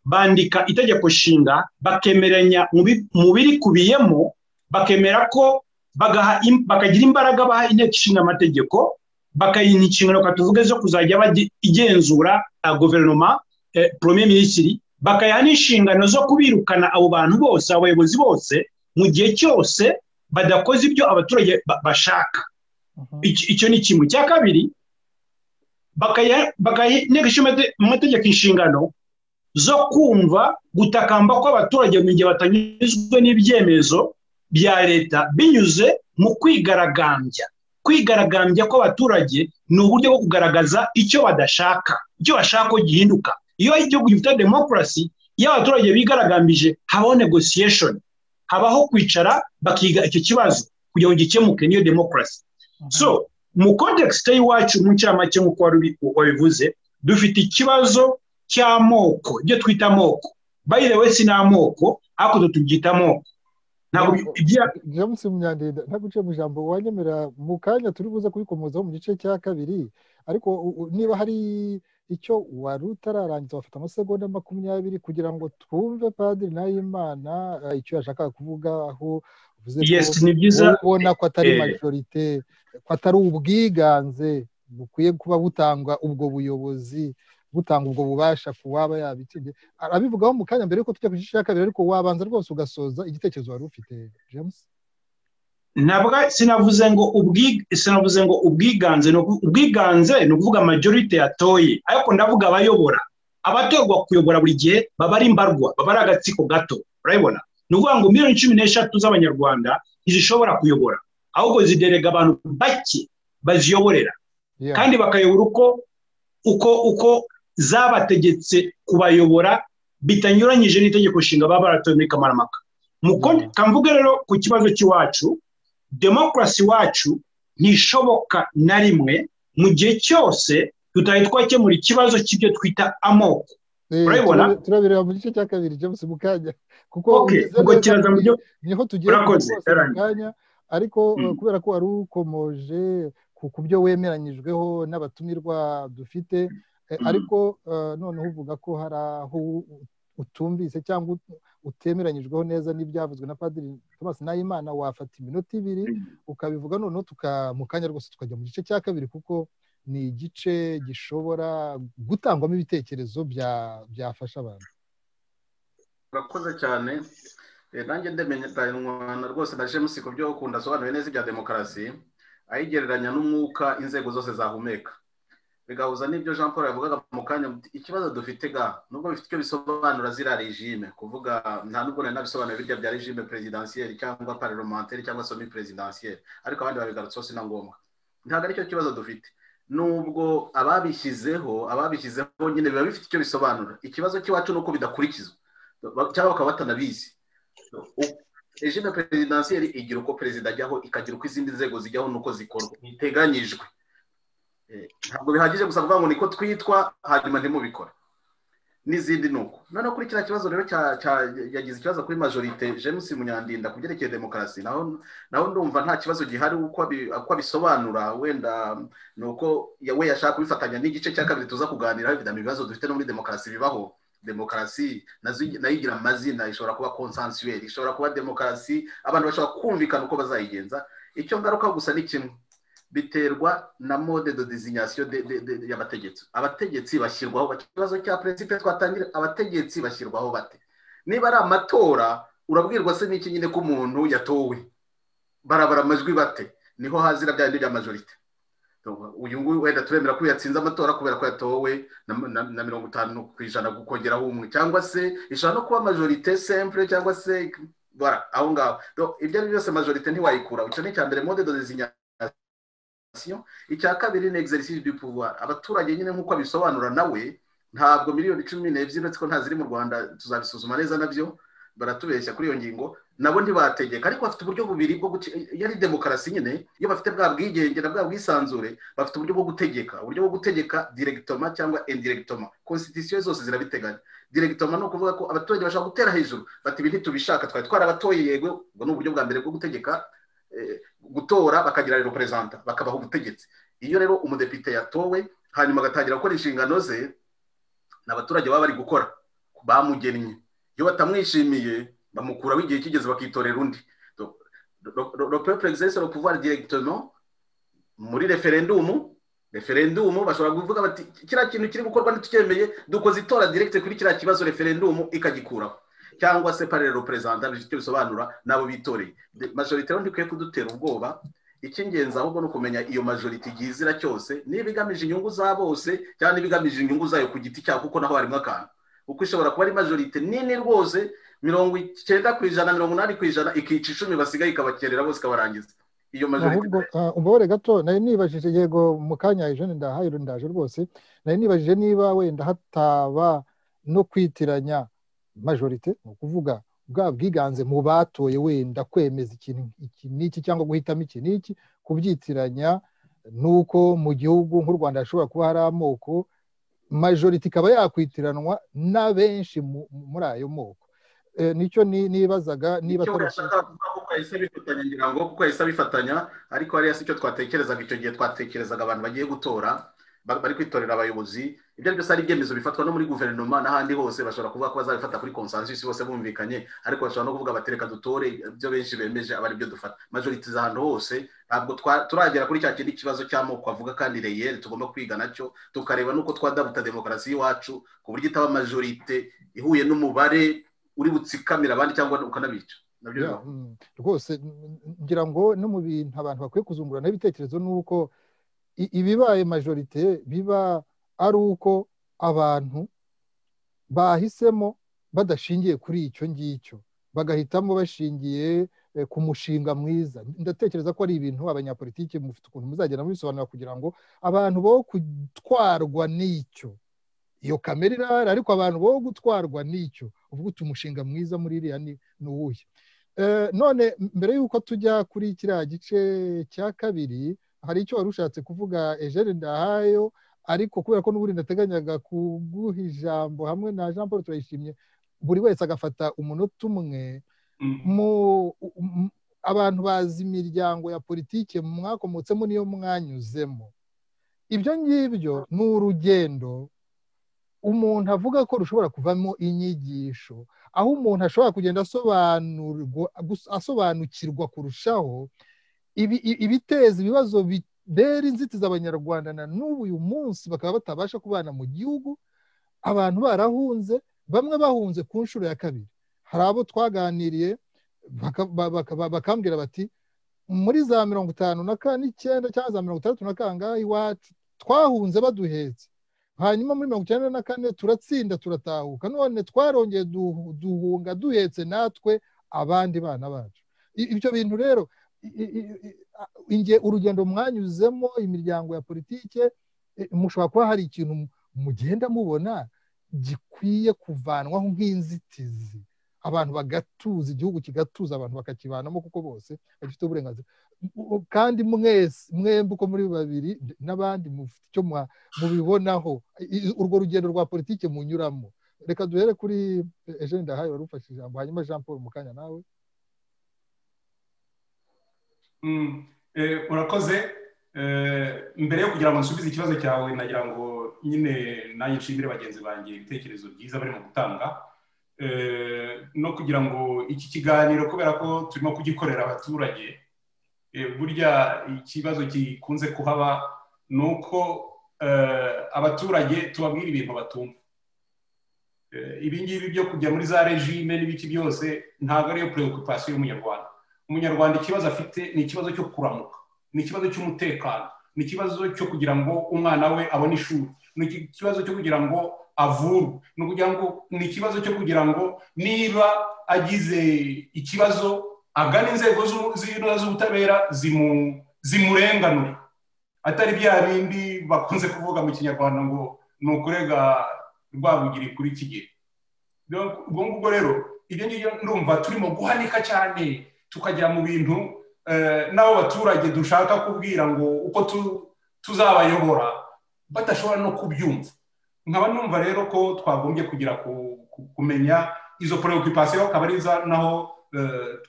Bandika itegeko nshinga, bakemeranya mu biri kubiyemo, bakemera ko bakagira imbaraga baha inteko ishinga amategeko, bakayiha inshingano katuvuge zo kuzajya igenzura guverinoma, premier ministre, bakayiha n'inshingano zo kubirukana abo bantu bose, abayobozi bose, mu gihe cyose badakoze ibyo abaturage bashaka. Icyo ni kimwe. Cya kabiri, bakayiha inteko ishinga amategeko inshingano zo kumva gutakamba kw'abaturage mu gihe batanyuzwe n'ibyemezo bya leta binyuze mu kwigaragambya. Kwigaragambya kw'abaturage ni uburyo bwo kugaragaza icyo badashaka, icyo bashaka ko gihinduka. Iyo igihugu gifite demokarasi, iyo abaturage bigaragambije, habaho negotiation, habaho kwicara bakiga icyo kibazo kugira ngo gikemuke. Niyo demokarasi. So mu context y'iwacu mu cyamake nk'uko wabivuze, dufite ikibazo cy'amoko, ibyo twita amoko. Bayirewe si n'amoko, ariko tubyita amoko. James Munyandinda, ntaguciye mu ijambo, wanyemera mu kanya turi buze kubikomozaho mu gice cya kabiri, ariko niba hari icyo wari utararangiza wafata amasegonda 20 kugira ngo twumve Padiri Nahimana icyo yashakaga kuvuga, aho uvuze ko ubona ko atari majorite, ko atari ubwiganze bukwiye kuba butangwa ubwo buyobozi, butanga ubwo bubasha kuwaba yabitinde. Arabivugaho mu kanya mbere yuko tujya ku gice cya kabiri, ariko wabanza rwose ugasoza igitekerezo wari ufite, James. Ntabwo sinavuze ngo ubwiganze. Ubwiganze ni ukuvuga majorite yatoye, ariko ndavuga abayobora. Abatorwa kuyobora buri gihe baba ari imbarwa, baba ari agatsiko gato. Urabibona? Ni ukuvuga ngo 13 z'abanyarwanda ntizishobora kuyobora, ahubwo ziderega abantu bake baziyoborera, kandi bakayobora uko zabategetse kubayobora bitanyuranyije n'itegeko nshinga baba baratoye muri kamarampaka. Kamvuge rero ku kibazo cy'iwacu, demokarasi wacu ntishoboka na rimwe mu gihe cyose tutari twakemura ikibazo cy'ibyo twita amoko. Urabibona? Turabireba mu gice cya kabiri, James, mu kanya, kuko niho tugiye mu kanya, ariko kubera ko wari ukomoje ku byo wemeranyijweho n'abatumirwa dufite, ariko noneho uvuga ko hari aho utumvise cyangwa utemeranyijweho neza n'ibyavuzwe na Padiri Thomas Nahimana, wafata iminota 2 ukabivuga, noneho mu kanya rwose tukajya mu gice cya kabiri, kuko ni igice gishobora gutangwamo ibitekerezo byafasha abantu. Urakoze cyane. Nanjye ndemenyekana rwose na James ku byo ukunda asobanuye neza ibya demokarasi, ayigereranya n'umwuka inzego zose zahumeka. Bigahuza n'ibyo Jean Paul yavugaga mu kanya. Ikibazo dufite nubwo bifite icyo bisobanura zira regime, kuvuga nta nubwo nabisobanura birya bya regime presidentielle cyangwa parlementaire cyangwa semi presidentielle, ariko abandi babigarutse hose na ngombwa. Ntabwo ari cyo kibazo dufite, nubwo ababishyizeho nyine biba bifite icyo bisobanura. Ikibazo cy'iwacu nuko bidakurikizwa cyangwa bakaba batanabizi. Regime presidentielle igira uko perezida ajyaho, ikagira uko izindi nzego zijyaho nuko zikorwa, biteganyijwe. Ntabwo bihagije gusa kuvuga ngo niko twitwa hanyuma ntimubikora. n'izindi nuko noneho kuri kiriya kibazo rero yagize ikibazo kuri majorite James Munyandinda ku byerekeye demokarasi naho ndumva nta kibazo gihari uko abisobanura wenda nuko we yashaka kubifatanya n'igice cya kabiri tuza kuganira ibibazo dufite no muri demokarasi bibaho demokarasi nayo igira amazina ishobora kuba consensuel ishobora kuba demokarasi abantu bashobora kumvikana uko bazayigenza icyo ngaruka gusa ni kimwe biterwa na mode de désignation y'abategetsi bashyirwaho ikibazo cya principe twatangira abategetsi bashyirwaho bate niba ari amatora urabwirwa se n'iki nyine ko umuntu yatowe barabara amajwi bate niho hazira bya bindi bya majorite uyu nguyu wenda turemera ko yatsinze amatora kubera ko yatowe na 50% gukongeraho umwe cyangwa se ishobora no kuba majorite simple cyangwa se bara aho ngaho ibyo byose majorite ntiwayikura icyo ni cyambere mode de désignation icya kabiri ni exercice du pouvoir abaturage nyine nkuko abisobanura nawe ntabwo miliyoni 12 uretse ko ntaziri mu Rwanda tuzabisuzuma neza nabyo baratubeshya kuri iyo ngingo nabo ntibategeka ariko bafite uburyo bubiri bwo yari demokarasi nyine iyo bafite bwa bwigenge na bwa bwisanzure bafite uburyo bwo gutegeka directement cyangwa indirectement constitution zose zirabiteganya directement no kuvuga ko abaturage bashaka gutera hejuru bati ibintu tubishaka twaraabatoye yego ngo no uburyo bwa mbere bwo gutegeka gutora bakagira representa bakabaho ubutegetsi iyo rero umudepite yatowe hanyuma agatangira gukora inshingano ze n'abaturage baba bari gukora bamugennye iyo batamwishimiye bamukuraho igihe kigeze bakitorera undi le peuple exerce le pouvoir directement muri referendum bashobora kuvuga bati kiriya kintu kiri gukorwa ntitukemeye dukoze itora direct kuri kiriya kibazo referendum ikagikuraho cyangwa se par representa bifite bisobanura nabo bitoreye majorite rero ndikwiye kudutera ubwoba icy'ingenzi ahubwo no kumenya iyo majorite igizira cyose niba igamije inyungu za bose cyangwa niba igamije inyungu zayo ku giti cyabo kuko naho harimo akantu uko ishobora kuba ari majorite nini rwose 90%, 80% ikica 10 basigaye ikabakerera bose kabarangiza iyo majorite ubore gato nari nibajije yego mu kanya Eugene ndaje rwose nari nibajije niba wenda hataba no kwitiranya majorite no kuvuga bwa bwiganze mu batoye wenda kwemeza ikintu iki cyangwa guhitamo iki niki kubyitiranya nuko mu gihugu nk'u Rwanda ashobora kuba hari amoko majorite ikaba yakwitiranwa na benshi muri ayo moko nicyo nibazaga niba kuko yahise bifatanya ariko hariya si cyo twatekerezaga icyo gihe twatekerezaga abantu bagiye gutora bari kwitorera abayobozi ibyo byose ari ibyemezo bifatwa no muri guverinoma n'ahandi hose bashobora kuvuga ko bazabifata kuri consensus bose bumvikanye ariko bashobora no kuvuga batereka dutore ibyo benshi bemeje abari byo dufata majorite z'ahantu hose ntabwo turagera kuri cya kindi kibazo cy'amoko avuga kandi reyeri tugomba kwiga nacyo tukareba nuko twadabuta demokarasi y'iwacu ku buryo itaba majorite ihuye n'umubare uri butsikamira abandi cyangwa ukanabica nabyo rwose ngira ngo no mu bintu abantu bakwiye kuzungurana ibitekerezo nuko ibibaye majorite biba ari uko abantu bahisemo badashingiye kuri icyo ngicyo bagahitamo bashingiye ku mushinga mwiza ndatekereza ko ari ibintu abanyapolitiki mufite ukuntu muzagenda mubisobanura kugira ngo abantu bo gutwarwa n'icyo iyo kamera irahari ariko abantu bo gutwarwa n'icyo uvuga uti umushinga mwiza muri iriya ni uwuhe none mbere y'uko tujya kuri kiriya gice cya kabiri hari icyo wari ushatse kuvuga Eugene Ndahayo ariko kubera ko n'ubundi ndateganyaga kuguha ijambo hamwe na Jean Paul Turayishimye buri wese agafata umunota umwe abantu bazi imiryango ya politike mwakomotsemo niyo mwanyuzemo ibyo ngibyo ni urugendo umuntu avuga ko rushobora kuvamo inyigisho aho umuntu ashobora kugenda asobanukirwa kurushaho ibiteza ibibazo bibera inzitizi abanyarwanda na n'ubu uyu munsi bakaba batabasha kubana mu gihugu abantu barahunze bamwe bahunze ku nshuro ya kabiri hari abo twaganiriye bakambwira bati muri za 59 cyangwa za 60 iwacu twahunze baduhetse hanyuma muri 94 turatsinda turatahuka none twarongeye duhunga duhetse natwe abandi bana bacu ibyo bintu rero urugendo mwanyuzemo imiryango ya politike mushobora kuba hari ikintu mugenda mubona gikwiye kuvanwaho nk'inzitizi abantu bagatuza igihugu kigatuza abantu bakakibanamo kuko bose bafite uburenganzira kandi mwembi uko muri babiri n'abandi mufite icyo mubibonaho urwo rugendo rwa politike munyuramo reka duhere kuri Eugene Ndahayo wari ufashe ijambo hanyuma Jean Paul Mukanya nawe. Urakoze. Mbere yo kugira ngo nsubize ikibazo cyawe nagira ngo nyine nanjye nshimire bagenzi banjye ibitekerezo byiza barimo gutanga no kugira ngo iki kiganiro kubera ko turimo kugikorera abaturage burya ikibazo gikunze kuhaba ni uko abaturage tubabwira ibintu batumva. Ibi ngibi byo kujya muri za regime n'ibiki byose ntabwo ariyo preoccupation y'umunyarwanda. Umunyarwanda ikibazo afite ni ikibazo cyo kuramuka, ni ikibazo cy'umutekano, ni ikibazo cyo kugira ngo umwana we abone ishuri, ni ikibazo cyo kugira ngo avurwe, ni ikibazo cyo kugira ngo niba agize ikibazo agana inzego z'ubutabera zimurenganure, atari bya bindi bakunze kuvuga mu kinyarwanda ngo ni ukurega rwabugiri kuri kigeli. Ubwo ngubwo rero ibyo ngibyo ndumva turimo guhanika cyane tukagera mu bintu n'abo baturage dushaka kubwira ngo uko tuzabayobora badashobora no kubyumva. Nkaba numva rero ko twagombye kugira kumenya izo preoccupation akaba ari naho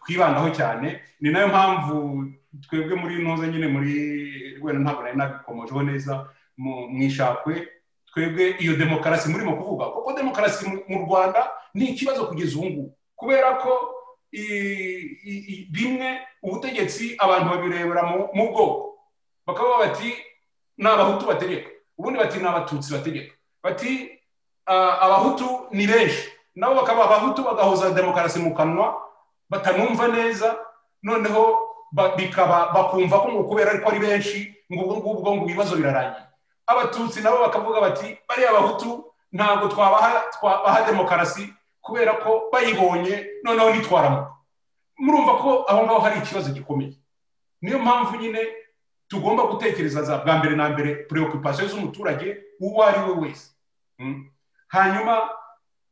twibandaho cyane. Ni nayo mpamvu twebwe muri noza nyine muri rwenda ntabwo nari nabikomojeho neza mu ishakwe twebwe iyo demokarasi murimo kuvuga kuko demokarasi mu Rwanda ni ikibazo kugeza ubu ngubu kubera ko bimwe ubutegetsi abantu babirebera mu bwoko bakaba bati ni abahutu bategeka, ubundi bati ni abatutsi bategeka, bati abahutu ni benshi nabo bakaba abahutu bagahoza demokarasi mu kanwa batanumva neza, noneho bakumva ko ngo kubera ariko ari benshi ngo ibibazo birarangiye. Abatutsi nabo bakavuga bati bariya abahutu ntabwo twabaha demokarasi kubera ko bayibonye noneho nitwaramuka. Murumva ko aho ngaho hari ikibazo gikomeye. Niyo mpamvu nyine tugomba gutekereza bwa mbere na mbere preoccupation z'umuturage uwo ari we wese, hanyuma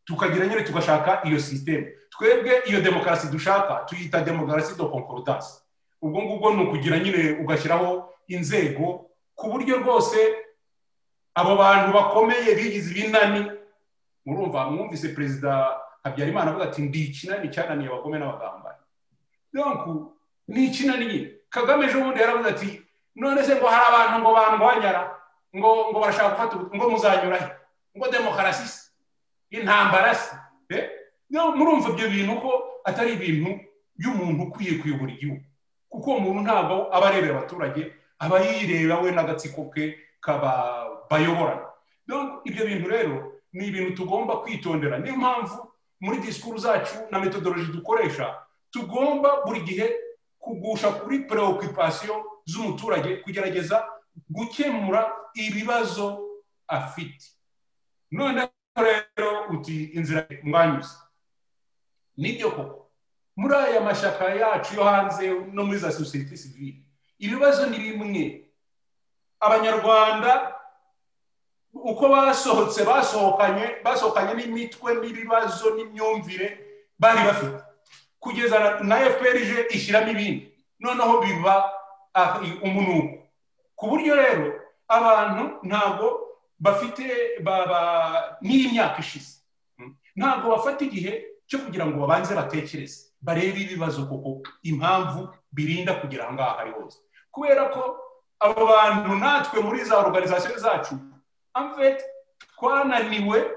tukagira nyine tugashaka iyo system. Twebwe iyo demokarasi dushaka tuyita demokarasi de concordance. Ubwo ngubwo ni ukugira nyine ugashyiraho inzego ku buryo rwose abo bantu bakomeye bigize ibinani. Murumva mwumvise Perezida Habyarimana avuga ati ndi ikinani cyananiye abagome n'abagambanyi. Donc ni ikinani nyine. Kagame ejo bundi yaravuze ati none se ngo hari abantu ngo bandwanyara ngo barashaka gufata ngo muzanyura he ngo demokarasi intambara se. Murumva ibyo bintu ko atari ibintu by'umuntu ukwiye kuyobora igihugu, kuko umuntu ntabwo aba arebera abaturage, aba yireba we n'agatsiko ke bayoborana. Donc ibyo bintu rero ni ibintu tugomba kwitondera. Niyo mpamvu muri disikuru zacu na metodoloji dukoresha tugomba buri gihe kugusha kuri preoccupation z'umuturage, kugerageza gukemura ibibazo afite. None rero uti inzira mwanyuze nibyo koko muri aya mashyaka yacu yo hanze no muri za societe civile ibibazo ni bimwe. Abanyarwanda uko basohokanye n'imitwe n'ibibazo n'imyumvire bari bafite kugeza na FPRG ishyiramo ibindi, noneho biba umunuko ku buryo rero abantu ntabwo bafite n'imyaka ishize, ntabwo bafata igihe cyo kugira ngo babanze batekereze barebe ibibazo koko impamvu birinda kugira ngo ahari hose, kubera ko abo bantu natwe muri za organization zacu en fait twananiwe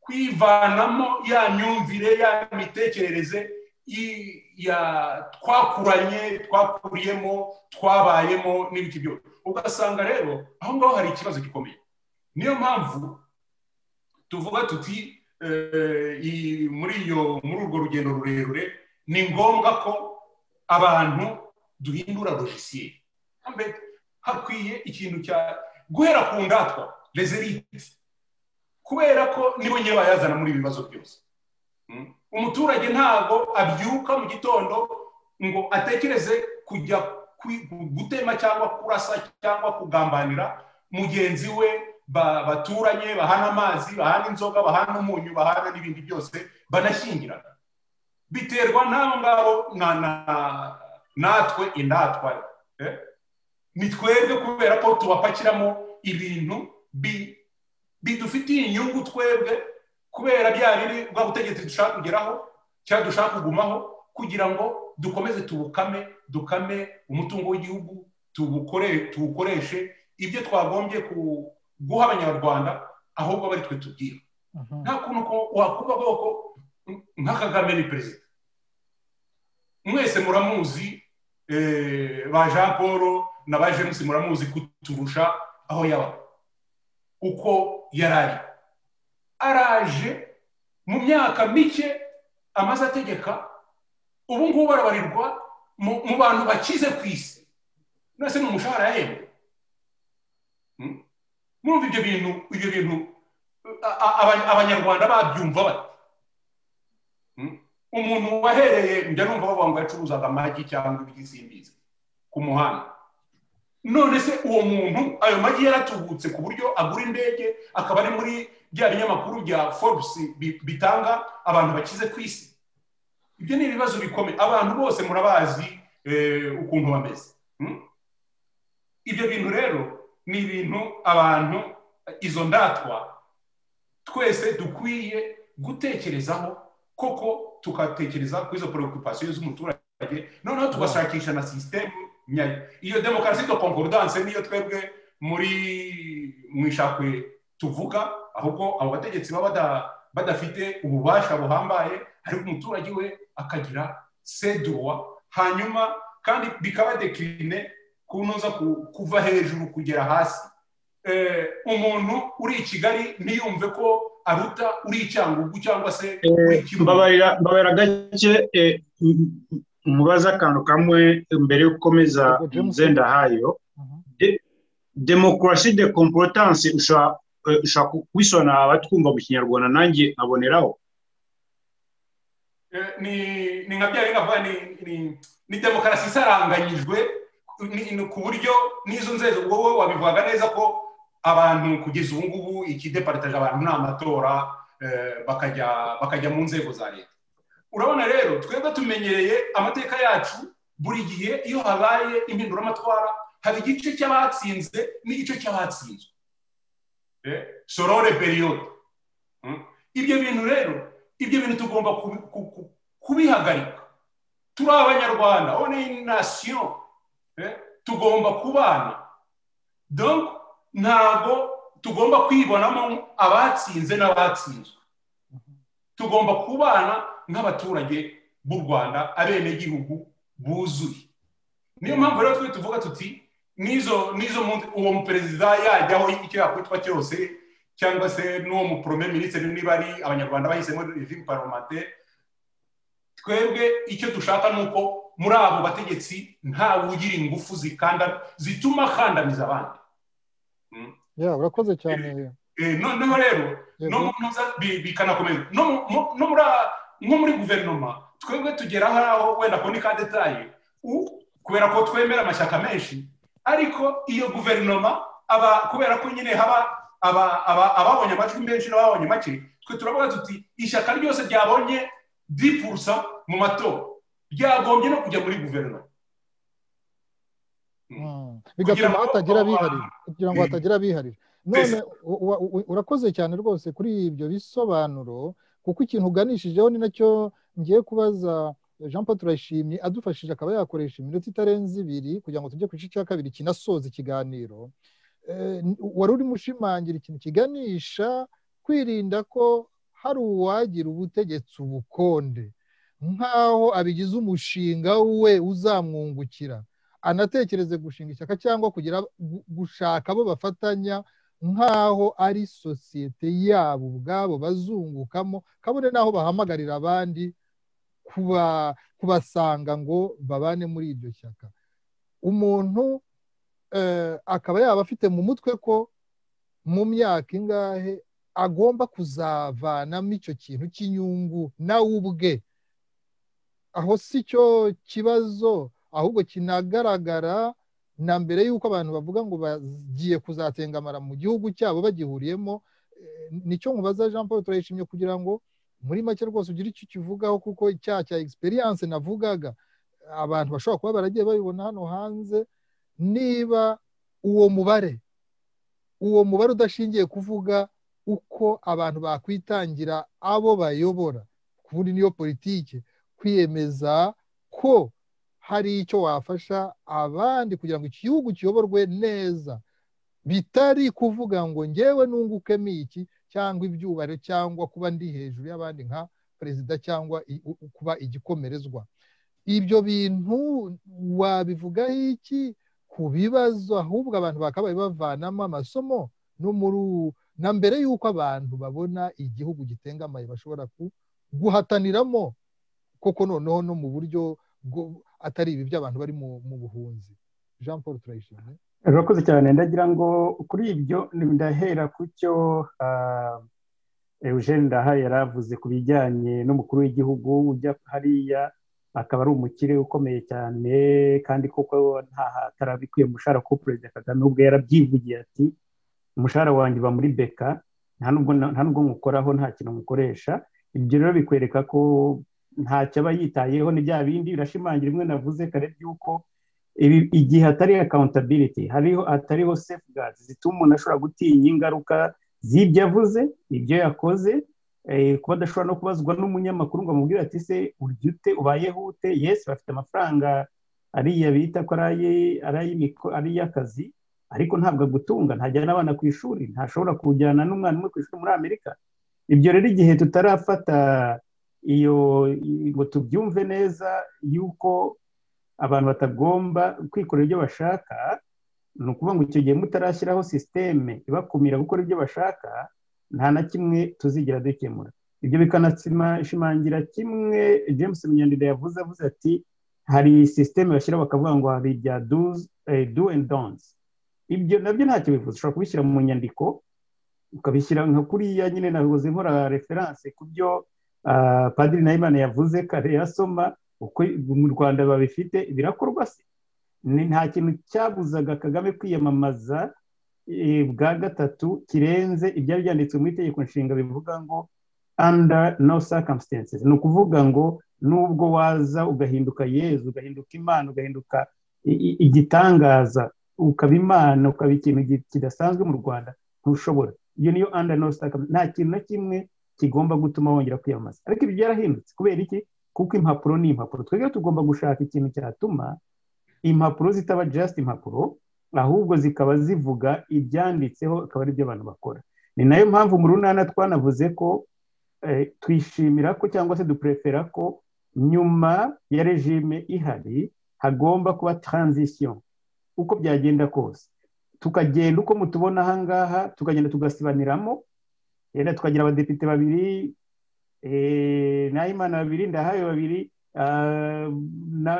kwivanamo ya myumvire ya mitekerereze twakuriyemo twabayemo n'ibiki byose. Ugasanga rero aho ngaho hari ikibazo gikomeye. Niyo mpamvu tuvuga tuti muri urwo rugendo rurerure ni ngombwa ko abantu duhindura logiciel. Hakwiye ikintu cya guhera ku ndatwa les élites, kubera ko nibo nyine bayazana muri ibibazo byose. Umuturage ntago abyuka mu gitondo ngo atekereze kujya gutema cyangwa kurasa cyangwa kugambanira mugenzi we baturanye, bahana amazi, bahana inzoga, bahana umunyu, bahana n'ibindi byose, banashyingirana. Biterwa n'abo ngabo natwe indatwa ni twebwe kubera ko tubapakiramo ibintu bidufitiye inyungu twebwe kubera bya biri bwa butegetsi dushaka kugeraho cyangwa dushaka kugumaho, kugira ngo dukomeze dukame umutungo w'igihugu, tuwukoreshe ibyo twagombye guha abanyarwanda, ahubwo bari twe tubwira. Nta kuntu ko wakubaho ko nka Kagame ni perezida, mwese muramuzi, ba Jean Paul na ba James muramuzi kuturusha aho yaba, uko yarari araje mu myaka mike amaze ategeka, ubu ngubu barabarirwa mu bantu bakize ku isi, nase ni umushahara yahembwe. Mwumva ibyo bintu abanyarwanda babyumva bati, umuntu wahereye njya numva bavuga ngo yacuruzaga amagi cyangwa ibisimbizi ku muhanda, none se uwo muntu ayo magi yaratubutse ku buryo agura indege, akaba ari muri bya binyamakuru bya Forbes bitanga abantu bakize ku isi. Ibyo ni ibibazo bikomeye, abantu bose murabazi ukuntu bameze. Ibyo bintu rero ni ibintu abantu, izo ndatwa twese dukwiye gutekerezaho koko, tukatekereza kuri izo preoccupation z'umuturage, noneho tugashakisha na system nyayo. Iyo demokarasi de concordance niyo twebwe muri mwishakwe tuvuga, ahubwo abo bategetsi baba badafite ububasha buhambaye, ariko umuturage we akagira ses droits, hanyuma kandi bikaba decline kunoza kuva hejuru kugera hasi. Umuntu uri i Kigali ntiyumve ko aruta uri i Cyangugu cyangwa se mbabarira gake, mubaza akantu kamwe mbere yo gukomeza nzenda hayo. Demokarasi de competence ushaka kwisona abatwumva mu Kinyarwanda, nanjye aboneraho. Ni nka bya ngavuga ni demokarasi isaranganyijwe ku buryo n'izo nzego, wowe wabivuga neza ko abantu kugeza ubu ngubu ikidepartage abantu nta matora bakajya mu nzego za leta. Urabona rero twebwe tumenyereye amateka yacu, buri gihe iyo habaye impinduramatwara hari igice cy'abatsinze n'igice cy'abatsinzwe, sorore periode. Ibyo bintu rero, ibyo bintu tugomba kubihagarika. Turi abanyarwanda, on est une nation, tugomba kubana. Donc ntago tugomba kwibonamo abatsinze n'abatsinzwe, tugomba kubana nk'abaturage b'u Rwanda, abene gihugu buzuye. Niyo mpamvu rero twe tuvuga tuti nizo uwo muperezida yajyaho icyo yakwitwa cyose, cyangwa se n'uwo mu premier ministre niba ari abanyarwanda bahisemo régime parlementaire, twebwe icyo dushaka nuko muri abo bategetsi nta ugira ingufu zituma kandamiza abandi. Urakoze cyane. Noneho rero no bikanakomeza nko muri guverinoma, twebwe tugeraho aho wenda ko ni ka detaye, kubera ko twemera amashyaka menshi, ariko iyo guverinoma kubera ko nyine haba ababonye amajwi menshi n'ababonye make, twe turavuga tuti ishyaka ryose ryabonye 10% mu matora ryagombye no kujya muri guverinoma, bigatuma hatagira biharira, kugira ngo hatagira biharira. None urakoze cyane rwose kuri ibyo bisobanuro, kuko ikintu uganishijeho ni nacyo ngiye kubaza Jean Paul Turayishimye, adufashije akaba yakoresha iminota itarenze 2 kugira ngo tujye ku gice cya kabiri kinasoza ikiganiro. Wari urimo ushimangira ikintu kiganisha kwirinda ko hari uwagira ubutegetsi ubukonde, nk'aho abigize umushinga we uzamwungukira, anatekereze gushinga ishyaka cyangwa gushaka abo bafatanya, nk'aho ari sosiyete yabo ubwabo bazungukamo, kabone n'aho bahamagarira abandi kubasanga ngo babane muri iryo shyaka. Umuntu akaba yaba afite mu mutwe ko mu myaka ingahe agomba kuzavanamo icyo kintu cy'inyungu nawe ubwe. Aho si cyo kibazo, ahubwo kinagaragara na mbere y'uko abantu bavuga ngo bagiye kuzatengamara mu gihugu cyabo bagihuriyemo. Nicyo nkubaza Jean Paul Turayishimye, kugira ngo muri make rwose ugire icyo kivugaho, kuko icyaha cya experience navugaga abantu bashobora kuba baragiye babibona hano hanze. Niba uwo mubare udashingiye kuvuga uko abantu bakwitangira abo bayobora, kubundi niyo politike, kwiyemeza ko hari icyo wafasha abandi kugira ngo igihugu kiyoborwe neza, bitari kuvuga ngo ngewe nungukemo iki cyangwa ibyubahiro cyangwa kuba ndi hejuru y'abandi nka perezida cyangwa kuba igikomerezwa. Ibyo bintu wabivugaho iki ku bibazo ahubwo abantu bakabaye bavanamo amasomo na mbere y'uko abantu babona igihugu gitengamaye bashobora guhataniramo koko noneho no mu buryo atari ibi by'abantu bari mu buhunzi. Jean Paul Turayishimye. Urakoze cyane. Ndagira ngo kuri ibyo ndahera ku cyo Eugene Ndahayo yaravuze ku bijyanye n'umukuru w'igihugu ujya hariya akaba ari umukire ukomeye cyane kandi koko atarabikwiye umushahara ko Perezida Kagame ubwo yarabyivugiye ati umushahara wanjye uba muri beka nta nubwo nkukoraho nta kintu nkukoresha. Ibyo rero bikwereka ko ntacyo aba yitayeho. ni bya bindi birashimangira imwe navuze kare by'uko igihe hatari accountability hatariho safeguards zituma umuntu ashobora gutinya ingaruka z'ibyo yavuze, ibyo yakoze, kuba adashobora no kubazwa n'umunyamakuru ngo amubwire ati se urya ute, ubayeho ute. Yes, bafite amafaranga ariya bita ko ari iy'akazi, ariko ntabwo agutunga, ntajyana abana ku ishuri, ntashobora kujyana n'umwana umwe ku ishuri muri Amerika. Ibyo rero igihe tutarafata ngo tubyumve neza yuko abantu batagomba kwikorera ibyo bashaka, ni ukuvuga ngo icyo gihe mutarashyiraho sisiteme ibakumira gukora ibyo bashaka, nta na kimwe tuzigera dukemura. Ibyo bikanashimangira kimwe James Munyandida yavuze ati hari sisiteme bashyiraho bakavuga ngo hari ibya do and don'ts. Ibyo nabyo ntacyo bivuze. Ushobora kubishyira mu nyandiko ukabishyira nka kuriya nyine nahoze nkora referanse ku byo Padiri Nahimana yavuze kare yasoma uko mu Rwanda babifite birakorwa se. Nta kintu cyabuzaga Kagame kwiyamamaza bwa gatatu kirenze ibyari byanditswe mu itegeko nshinga bivuga ngo under no circumstances. Ni ukuvuga ngo nubwo waza ugahinduka Yezu, ugahinduka Imana, ugahinduka igitangaza, ukaba Imana, ukaba ikintu kidasanzwe mu Rwanda, ntushobora. Iyo niyo under no circumstances. Nta kintu na kimwe kigomba gutuma wongera kwiyamamaza. Ariko ibi byarahindutse. Kubera iki? Kuko impapuro ni impapuro. Twebwe tugomba gushaka ikintu cyatuma impapuro zitaba just impapuro, ahubwo zikaba zivuga ibyanditseho, akaba ari byo abantu bakora. Ni nayo mpamvu mu runana twanavuze ko twishimira ko cyangwa se duprefera ko nyuma ya regime ihari hagomba kuba transition uko byagenda kose. Tukagenda uko mutubona aha ngaha, tukagenda tugasibaniramo, yenda tukagira abadepite babiri, Nahimana babiri, Ndahayo babiri,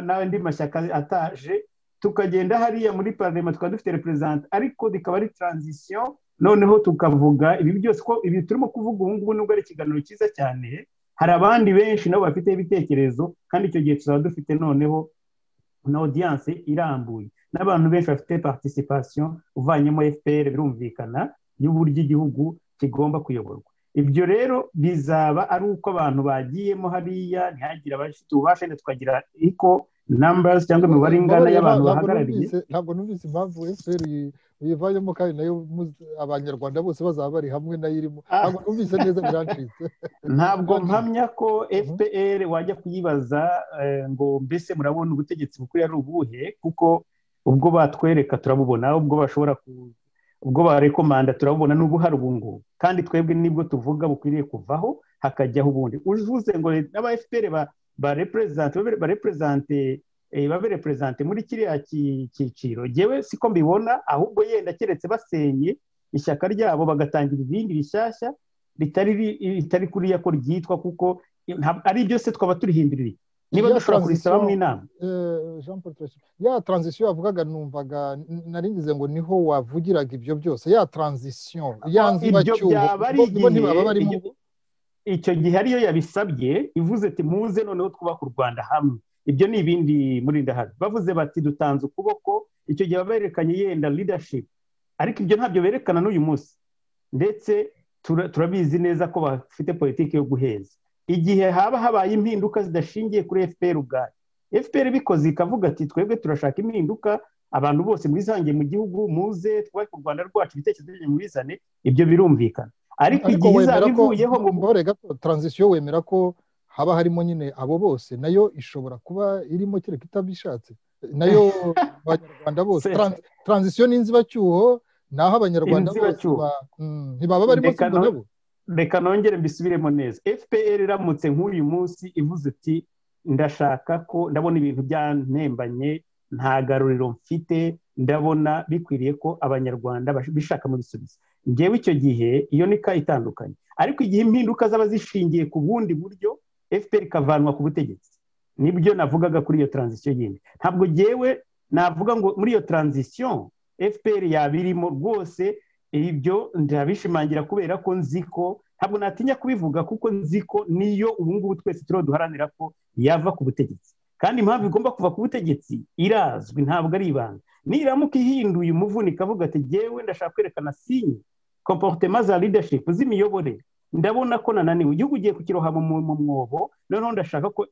n'andi mashyaka ataje, tukagenda hariya muri parlement tukaba dufite represent, ariko bikaba ari transition. Noneho tukavuga ibi byose ko ibi turimo kuvuga ubu ngubu nubwo ari ikiganiro cyiza cyane, hari abandi benshi nabo bafite ibitekerezo, kandi icyo gihe tuzaba dufite noneho na audience irambuye n'abantu benshi bafite participation, uvanyemo FPR birumvikana y'uburyo igihugu kigomba kuyoborwa. Ibyo rero bizaba ari uko abantu bagiyemo hariya, ntihagire abafite ububasha, tukagira equal numbers cyangwa imibare ingana y'abantu bahagarariye. Ntabwo numvise impamvu FPR uyivanyemo kandi nayo abanyarwanda bose bazaba bari hamwe nayo irimo. Ntabwo numvise neza, birancitse. Ntabwo mpamya ko FPR wajya kuyibaza ngo mbese murabona ubutegetsi bukuru ari ubuhe, kuko ubwo batwereka turabubona, ubwo bashobora ubwo barekomanda turabubona n'ubu hari ubu ngubu, kandi twebwe nibwo tuvuga bukwiriye kuvaho hakajyaho ubundi. Uvuze ngo n'aba FPR barepresente muri kiriya cyiciro, jewe siko mbibona, ahubwo yenda keretse basenye ishyaka ryabo bagatangira ibindi bishyashya ritari kuriya ko ryitwa, kuko ari byose twaba turihindurira niba dushobora kurisaba mu inama. Jean Paul Turayishimye, ya transition yavugaga numvaga naringize ngo niho wavugiraga ibyo byose, ya transition icyo gihe ariyo yabisabye, ivuze ati muze noneho twubaka u Rwanda hamwe. Ibyo ni ibindi muri Ndahayo bavuze bati dutanze ukuboko, icyo gihe baberekanye yenda leadership, ariko ibyo ntabyo berekana n'uyu munsi, ndetse turabizi neza ko bafite politiki yo guheza. Igihe haba habaye impinduka zidashingiye kuri FPR ubwayo, FPR bikoze ikavuga ati twebwe turashaka impinduka, abantu bose mwisangiye mu gihugu, muze twubake u Rwanda rwacu, ibitekerezo byanyu mubizane, ibyo birumvikana. ariko igihe izaba ivuyeho mbore gato transition wemera ko haba harimo nyine abo bose nayo ishobora kuba irimo kereka itabishatse nayo abanyarwanda bose transition n'inzibacyuho naho abanyarwanda bose ntibaba barimo sibwo nabo. Reka nongere mbisubiremo neza. FPR iramutse nk'uyu munsi ivuze iti ndashaka ko ndabona ibintu byantembanye nta garuriro mfite, ndabona bikwiriye ko abanyarwanda bishaka mu bisubizo, ngewe icyo gihe iyo ni ka itandukanye. Ariko igihe impinduka zaba zishingiye ku bundi buryo FPR ikavanwa ku butegetsi, nibyo navugaga kuri iyo transition yindi. Ntabwo ngewe navuga ngo muri iyo transition FPR yabirimo rwose, ibyo ndabishimangira kubera ko nzi ko ntabwo natinya kubivuga kuko nzi ko niyo ubu ngubu twese turiho duharanira ko yava ku butegetsi, kandi impamvu igomba kuva ku butegetsi irazwi, ntabwo ari ibanga. Niramuka ihinduye umuvuni ikavuga ati jyewe ndashaka kwerekana sinye comportement za leadership z'imiyoborere, ndabona ko nananiwe, igihugu ugiye kukiroha mu mwobo, noneho ndashaka ko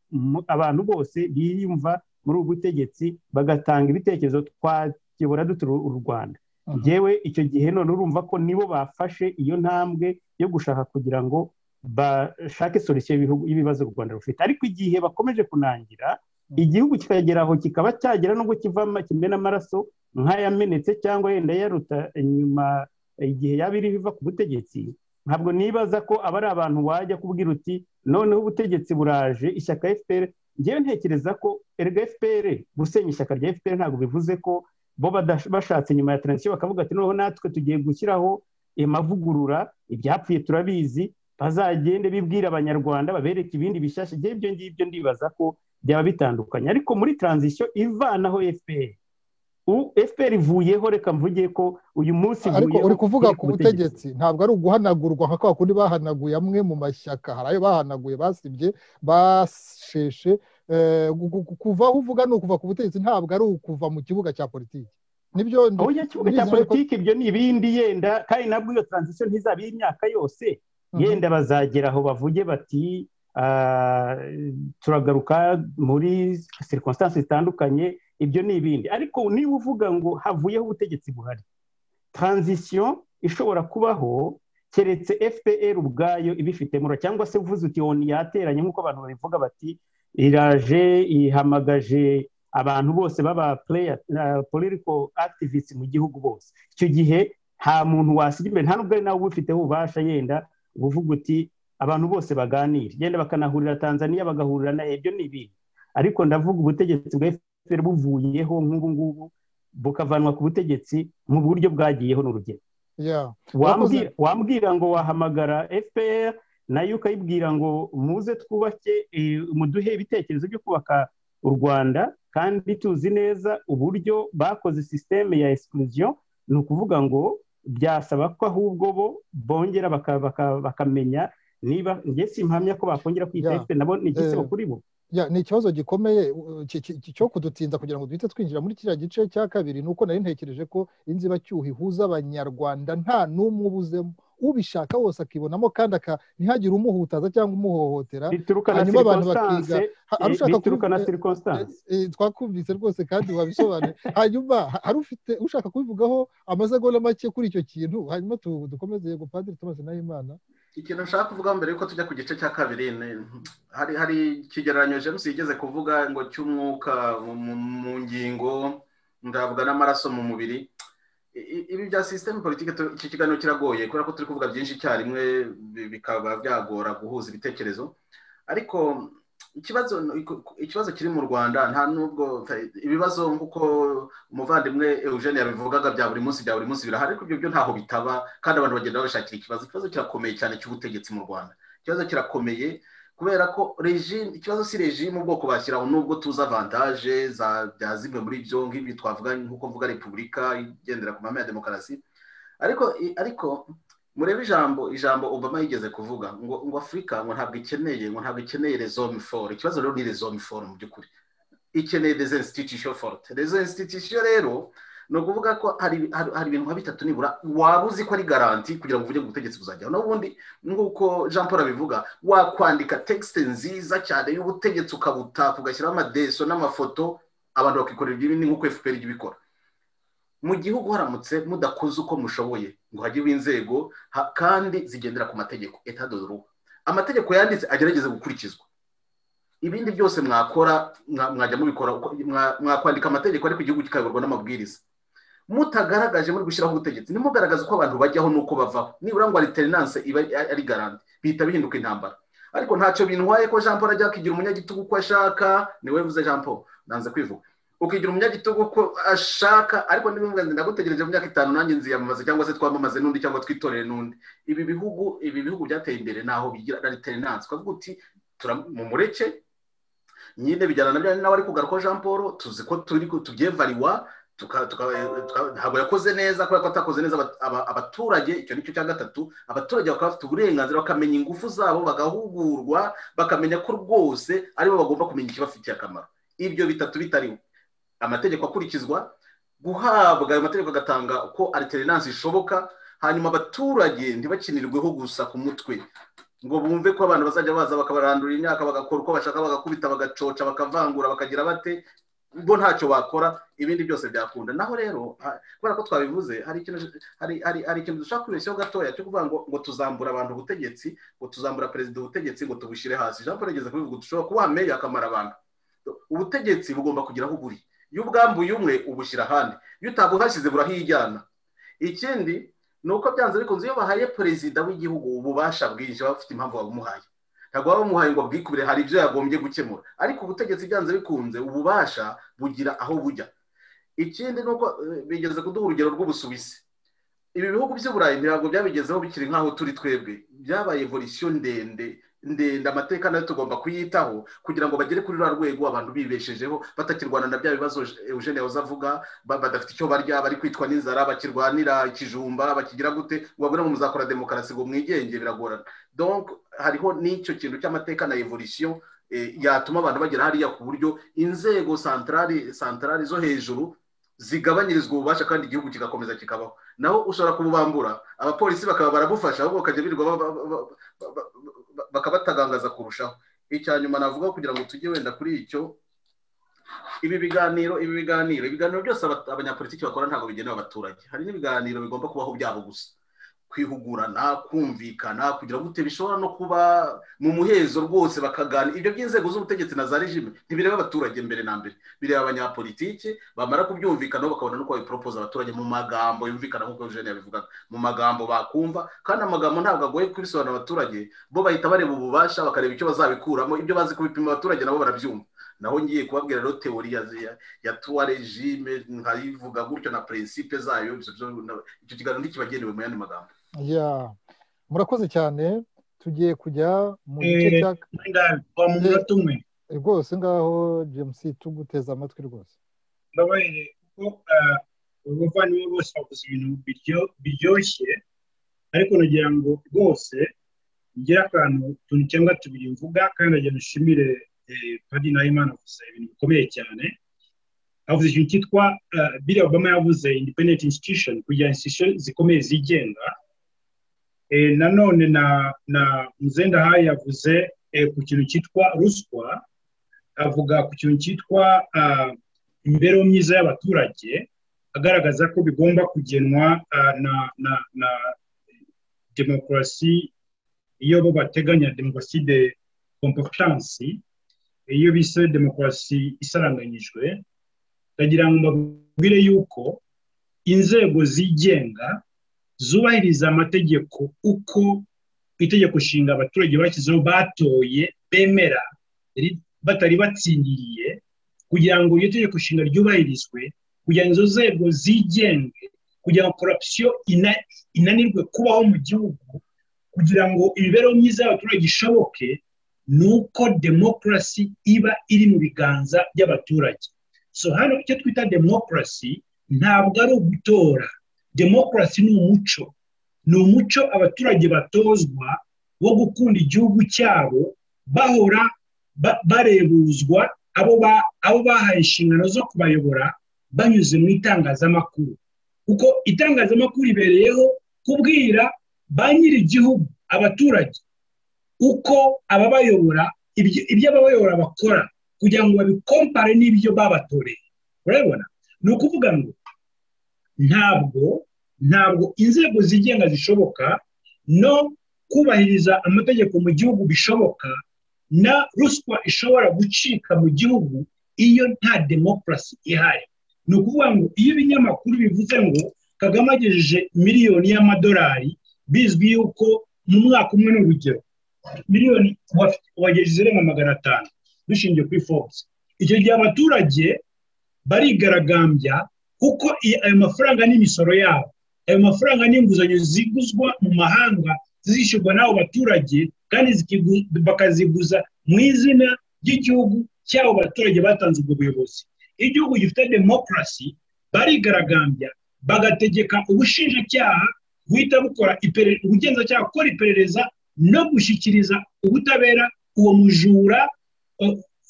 abantu bose biyumva muri ubu butegetsi bagatanga ibitekerezo twakibora dutura u Rwanda. Njyewe icyo gihe none urumva ko nibo bafashe iyo ntambwe yo gushaka kugira ngo bashake solution y'ibibazo u Rwanda rufite. Ariko igihe bakomeje kunangira igihugu kikageraho kikaba cyagera no kivama kimena amaraso nk'ayamenetse cyangwa yenda yaruta nyuma igihe yabiri biva ku butegetsi, ntabwo nibaza ko aba ari abantu wajya kubwira uti noneho ubutegetsi buraje ishyaka FPR. Njyewe ntekereza ko erega FPR gusenya ishyaka rya FPR ntabwo bivuze ko bo bashatse nyuma ya transition bakavuga ati noneho natwe tugiye gushyiraho amavugurura, ibyapfuye turabizi, bazagende bibwira abanyarwanda babereka ibindi bishyashya. Ibyo ngibyo ndibaza ko byaba bitandukanye. Ariko muri transition ivanaho FPR ivuyeho, reka mvuge ko uyu munsi ivuyeho. Ariko uri kuvuga ku butegetsi, ntabwo ari uguhanagurwa nka kwa kundi bahanaguye amwe mu mashyaka, hari ayo bahanaguye basibye basheshe. Kuvaho uvuga ni ukuva ku butegetsi, ntabwo ari ukuva mu kibuga cya politiki. Nibyo kibuga cya politiki ibyo ni ibindi yenda, kandi nabwo iyo transition ntizaba imyaka yose, yenda bazagera aho bavuge bati turagaruka muri circonstances zitandukanye, ibyo ni ibindi. Ariko niba uvuga ngo havuyeho ubutegetsi buhari, transition ishobora kubaho keretse FPR ubwayo ibifitemo, cyangwa se uvuze uti on yateranye nk'uko abantu babivuga bati iraje ihamagaje abantu bose baba political activists mu gihugu bose. Icyo gihe nta muntu wasiga imbere, nta nubwo ari nawe ubifiteho ububasha yenda uvuga uti abantu bose baganira, yenda bakanahurira Tanzania bagahurira na ibyo ni ibindi. Ariko ndavuga ubutegetsi bwa FPR buvuyeho nk'ubu ngubu bukavanwa ku butegetsi mu buryo bwagiyeho n'urugero. Wambwira ngo wahamagara FPR nayo ukayibwira ngo muze twubake muduhe ibitekerezo byo kubaka u Rwanda, kandi tuzi neza uburyo bakoze systeme ya exclusion. Ni ukuvuga ngo byasaba ko ahubwo bo bongera bakamenya niba njye simpamya ko bakongera kwita FPR nabo ni igisebo kuri bo. Ni ikibazo gikomeye cyo kudutinza kugira ngo duhite twinjira muri kiriya gice cya kabiri. Nuko nari ntekereje ko inzibacyuho ihuza abanyarwanda nta n'umwe ubuzemo, ubishaka wose akibonamo kandi ntihagire umuhutaza cyangwa umuhohotera. Hanyuma abantu bakiga bituruka na circonstance. Twakumvise rwose kandi wabisobanuye. Hanyuma hari ufite ushaka kubivugaho amasegonda make kuri icyo kintu, hanyuma dukomeze yego Padiri Thomas Nahimana. Ikintu nshaka kuvuga mbere yuko tujya ku gice cya kabiri, hari ikigereranyo James yigeze kuvuga ngo cy'umwuka mu ngingo, ndavuga n'amaraso mu mubiri. Ibi bya system politique iki kiganiro kiragoye kubera ko turi kuvuga byinshi icyarimwe bikaba byagora guhuza ibitekerezo. Ariko ikibazo kiri mu Rwanda nta nubwo ibibazo nk'uko umuvandimwe Eugene yabivugaga bya buri munsi birahari, ariko ibyo ntaho bitaba kandi abantu bagenda babishakira ikibazo kirakomeye cyane cy'ubutegetsi mu Rwanda. Ikibazo kirakomeye kubera ko ikibazo si regime ubwoko bashyiraho, nubwo tuzi avantage bya zimwe muri byo nk'ibi twavuga nk'uko mvuga repubulika igendera ku mahame ya demokarasi. Ariko murebe ijambo Obama yigeze kuvuga ngo Afurika ngo ntabwo ikeneye les hommes forts. Ikibazo rero ni les hommes forts mu by'ukuri, ikeneye des institutions fortes. Les institutions rero no kuvuga ko hari ibintu nka bitatu nibura waba uzi ko ari garanti kugira ngo uvuge ngo ubutegetsi buzajyaho. N'ubundi nk'uko Jean Paul abivuga, wakwandika texte nziza cyane y'ubutegetsi ukabutaka ugashyiraho amadeso n'amafoto, abantu bakikorera ibintu nk'uko FPR ibikora. mu gihugu haramutse mudakoze uko mushoboye ngo hagirwe inzego kandi zigendera ku mategeko etat de droit, amategeko yanditse agerageze gukurikizwa. Ibindi byose mwakora mwajya mubikora, mwakwandika amategeko ariko igihugu kikayoborwa n'amabwiriza. Mutagaragaje muri gushyiraho ubutegetsi, nimugaragaza uko abantu bajyaho nuko bavaho, nibura ngo alternance iba ari garanti, bihita bihinduka intambara. Ariko ntacyo bintwaye ko Jean Paul ajya kigira umunyagitugu uko ashaka, niwe vuze Jean Paul, nanze kwivuga. Ukigira umunyagitugu uko ashaka, ariko nibivuga ndagutegereje mu myaka 5 nanjye nziyamamaza cyangwa se twamamaze n'undi cyangwa twitorere n'undi. Ibi bihugu byateye imbere naho bigira alternance, kavuga uti mu mureke nyine bijyana nabyo nawe ari kugaruka Jean Paul, tuzi ko turi tubyevariwa, ntabwo yakoze neza kubera ko atakoze neza abaturage. Icyo nicyo cya gatatu, abaturage bakaba bafite uburenganzira bakamenya ingufu zabo, bagahugurwa, bakamenya ko rwose aribo bagomba kumenya ikibafitiye akamaro. Ibyo bitatu bitariho, amategeko akurikizwa, guhabwa ayo mategeko agatanga ko alternance ishoboka, hanyuma abaturage ntibakinirweho gusa ku mutwe ngo bumve ko abantu bazajya baza bakabarandura imyaka, bagakora uko bashaka, bagakubita, bagacoca, bakavangura, bakagira bate, bo ntacyo bakora, ibindi byose byakunda. Naho rero kubera ko twabivuze, hari ikintu dushaka kwibeshyaho gatoya cyo kuvuga ngo tuzambura abantu ubutegetsi, ngo tuzambura perezida ubutegetsi, ngo tubushyire hasi. Jean Paul yageze kubivuga, dushobora kuba meya akamara abantu. Ubutegetsi bugomba kugira aho buri, iyo ubwambuye umwe ubushyira ahandi, iyo utabuhashyize burahijyana. Ikindi nuko byanze bikunze iyo bahaye perezida w'igihugu ububasha bwinshi, bafite impamvu babumuhaye, ntabwo baba bamuhaye ngo bwikubire, hari ibyo yagombye gukemura. Ariko ubutegetsi byanze bikunze ububasha bugira aho bujya. Ikindi nuko bigeze kuduha urugero rw'Ubusuwisi. Ibi bihugu by'Uburayi ntabwo byabigezeho bikiri nkaho turi twebwe, byabaye evolution ndende, amateka nayo tugomba kuyitaho kugira ngo bagere kuri rwa rwego abantu bibeshejeho, batakirwana na bya bibazo Eugene yahoze avuga, badafite icyo barya, bari kwitwa n'inzara, bakirwanira ikijumba, bakigira gute, wabura ngo muzakora demokarasi ngo mwigenge, biragorana. Donc hariho n'icyo kintu cy'amateka na evolution yatuma abantu bagera hariya ku buryo inzego centrale zo hejuru zigabanyirizwa ububasha kandi igihugu kigakomeza kikabaho. Naho ushobora kububambura, abapolisi bakaba barabufasha, ahubwo bakajya birirwa bakabatagangaza kurushaho. Icyanyuma navuga kugira ngo tujye wenda kuri icyo, ibi biganiro byose abanyapolitiki bakora ntabwo bigenewe abaturage. Hari n'ibiganiro bigomba kubaho byabo gusa, kwihugurana, kumvikana, kugira gute bishobora no kuba mu muhezo rwose bakagana. Ibyo by'inzego z'ubutegetsi na za regime ntibireba abaturage mbere na mbere, bireba abanyapolitiki. Bamara kubyumvikanaho bakabona nuko babipropose abaturage mu magambo yumvikana, nk'uko Eugene yabivugaga, mu magambo bakumva. Kandi amagambo ntabwo agoye kubisobanura abaturage, bo bahita bareba ububasha, bakareba icyo bazabikuramo. Ibyo bazi kubipima abaturage nabo barabyumva. Naho ngiye kubabwira rero teori ya tuwa regime nkayivuga gutyo na principe zayo, icyo kiganiro ntikibagenewe mu yandi magambo. Murakoze cyane. Tugiye kujya mu gice cya rwose ngaho James tuguteza amatwi rwose. Ndabaye ko abavandimwe bose bavuze ibintu biryoshye, ariko nagira ngo rwose ngira akantu cyangwa tubiri mvuga, kandi nagira nshimire Padiri Nahimana avuze ibintu bikomeye cyane. Avuze ikintu cyitwa Bill Obama yavuze independent institution, kugira institution zikomeye zigenga. Nanone na Muzendahaye yavuze ku kintu cyitwa ruswa, avuga ku kintu cyitwa imibereho myiza y'abaturage, agaragaza ko bigomba kugenwa na demokarasi, iyo bo bateganya demokarasi de comportance, iyo bise demokarasi isaranganyijwe. Ndagira ngo mbabwire yuko inzego zigenga zubahiriza amategeko uko itegeko nshinga abaturage bashyizeho batoye bemera batari batsindiriye, kugira ngo iyo tegeko nshinga ryubahirizwe, kugira ngo izo nzego zigenge, kugira ngo corruption inanirwe kubaho mu gihugu, kugira ngo imibereho myiza y'abaturage ishoboke, nuko demokarasi iba iri mu biganza by'abaturage. So hano icyo twita demokarasi ntabwo ari ugutora. Demokarasi ni umuco abaturage batozwa wo gukunda igihugu cyabo, bahora barebuzwa abo bahaye inshingano zo kubayobora banyuze mu itangazamakuru, kuko itangazamakuru ibereyeho kubwira ba nyiri igihugu, abaturage, uko ababayobora ibyo ababayobora bakora, kugira ngo babikompare n'ibyo babatoreye. Urabona, ni ukuvuga ngo ntabwo inzego zigenga zishoboka, no kubahiriza amategeko mu gihugu bishoboka, na ruswa ishobora gucika mu gihugu iyo nta demokarasi ihari. Ni ukuvuga ngo iyo ibinyamakuru bivuze ngo Kagame agejeje miliyoni y'amadolari, bizwi yuko mu mwaka umwe n'urugero miliyoni wagejeje zirenga 500 dushingiye kuri Forbes, icyo gihe abaturage barigaragambya kuko ayo mafaranga n'imisoro yabo, ayo mafaranga n'inguzanyo ziguzwa mu mahanga zishyurwa n'abo baturage kandi bakaziguza mu izina ry'igihugu cy'abo baturage batanze ubwo buyobozi. Igihugu gifite demokarasi barigaragambya bagategeka ubushinjacyaha guhita bukora ubugenzacyaha gukora iperereza no gushyikiriza ubutabera uwo mujura,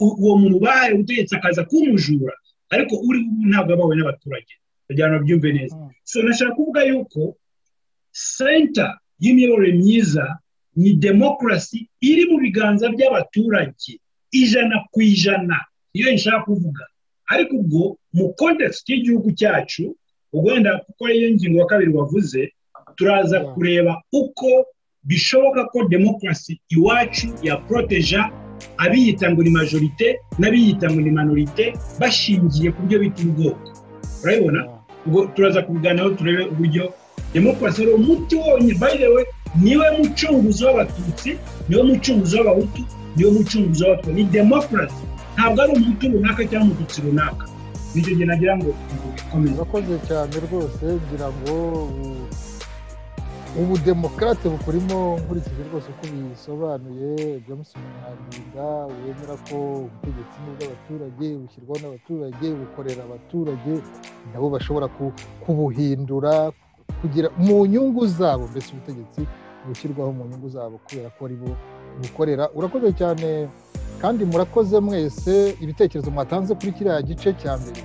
uwo muntu bahaye ubutegetsi akaza kumujura, ariko uri ntabwo abawe n'abaturage kugira ngo byumve neza. So nashaka kuvuga yuko center y'imiyoborere myiza ni demokarasi iri mu biganza by'abaturage 100%, iyo nshaka kuvuga. Ariko ubwo mu context y'igihugu cyacu, ugenda kuko iyo ngingo ya 2 wavuze, turaza kureba uko bishoboka ko demokarasi iwacu ya proteja abiyita ngo ni majorite n'abiyita ngo ni minorite bashingiye ku byo bita ubwoko. Urabibona? Ubwo turaza kubiganiraho turebe uburyo demokarasi ari umuti wonyine, by the way, niwe mucunguzi w'abatutsi, niwe mucunguzi w'abahutu, niwe mucunguzi w'abatwa. Ni demokarasi, ntabwo ari umuti runaka cyangwa umututsi runaka. Nicyo gihe nagira ngo bikomeze. Urakoze cyane rwose, ngira ngo ubu demokarate bukurimo nkurikije rwose uko bisobanuye. James Munyandinda wemera ko ubutegetsi bw'abaturage bushyirwaho n'abaturage, bukorera abaturage, nabo bashobora kubuhindura kugira mu nyungu zabo, mbese ubutegetsi bushyirwaho mu nyungu zabo kubera ko ari bo bukorera. Urakoze cyane kandi murakoze mwese ibitekerezo mwatanze kuri kiriya gice cya mbere.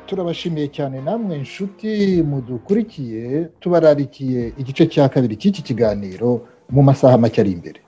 Turabashimiye cyane namwe inshuti mudukurikiye, tubararikiye igice cya 2 cy'iki kiganiro mu masaha make ari imbere.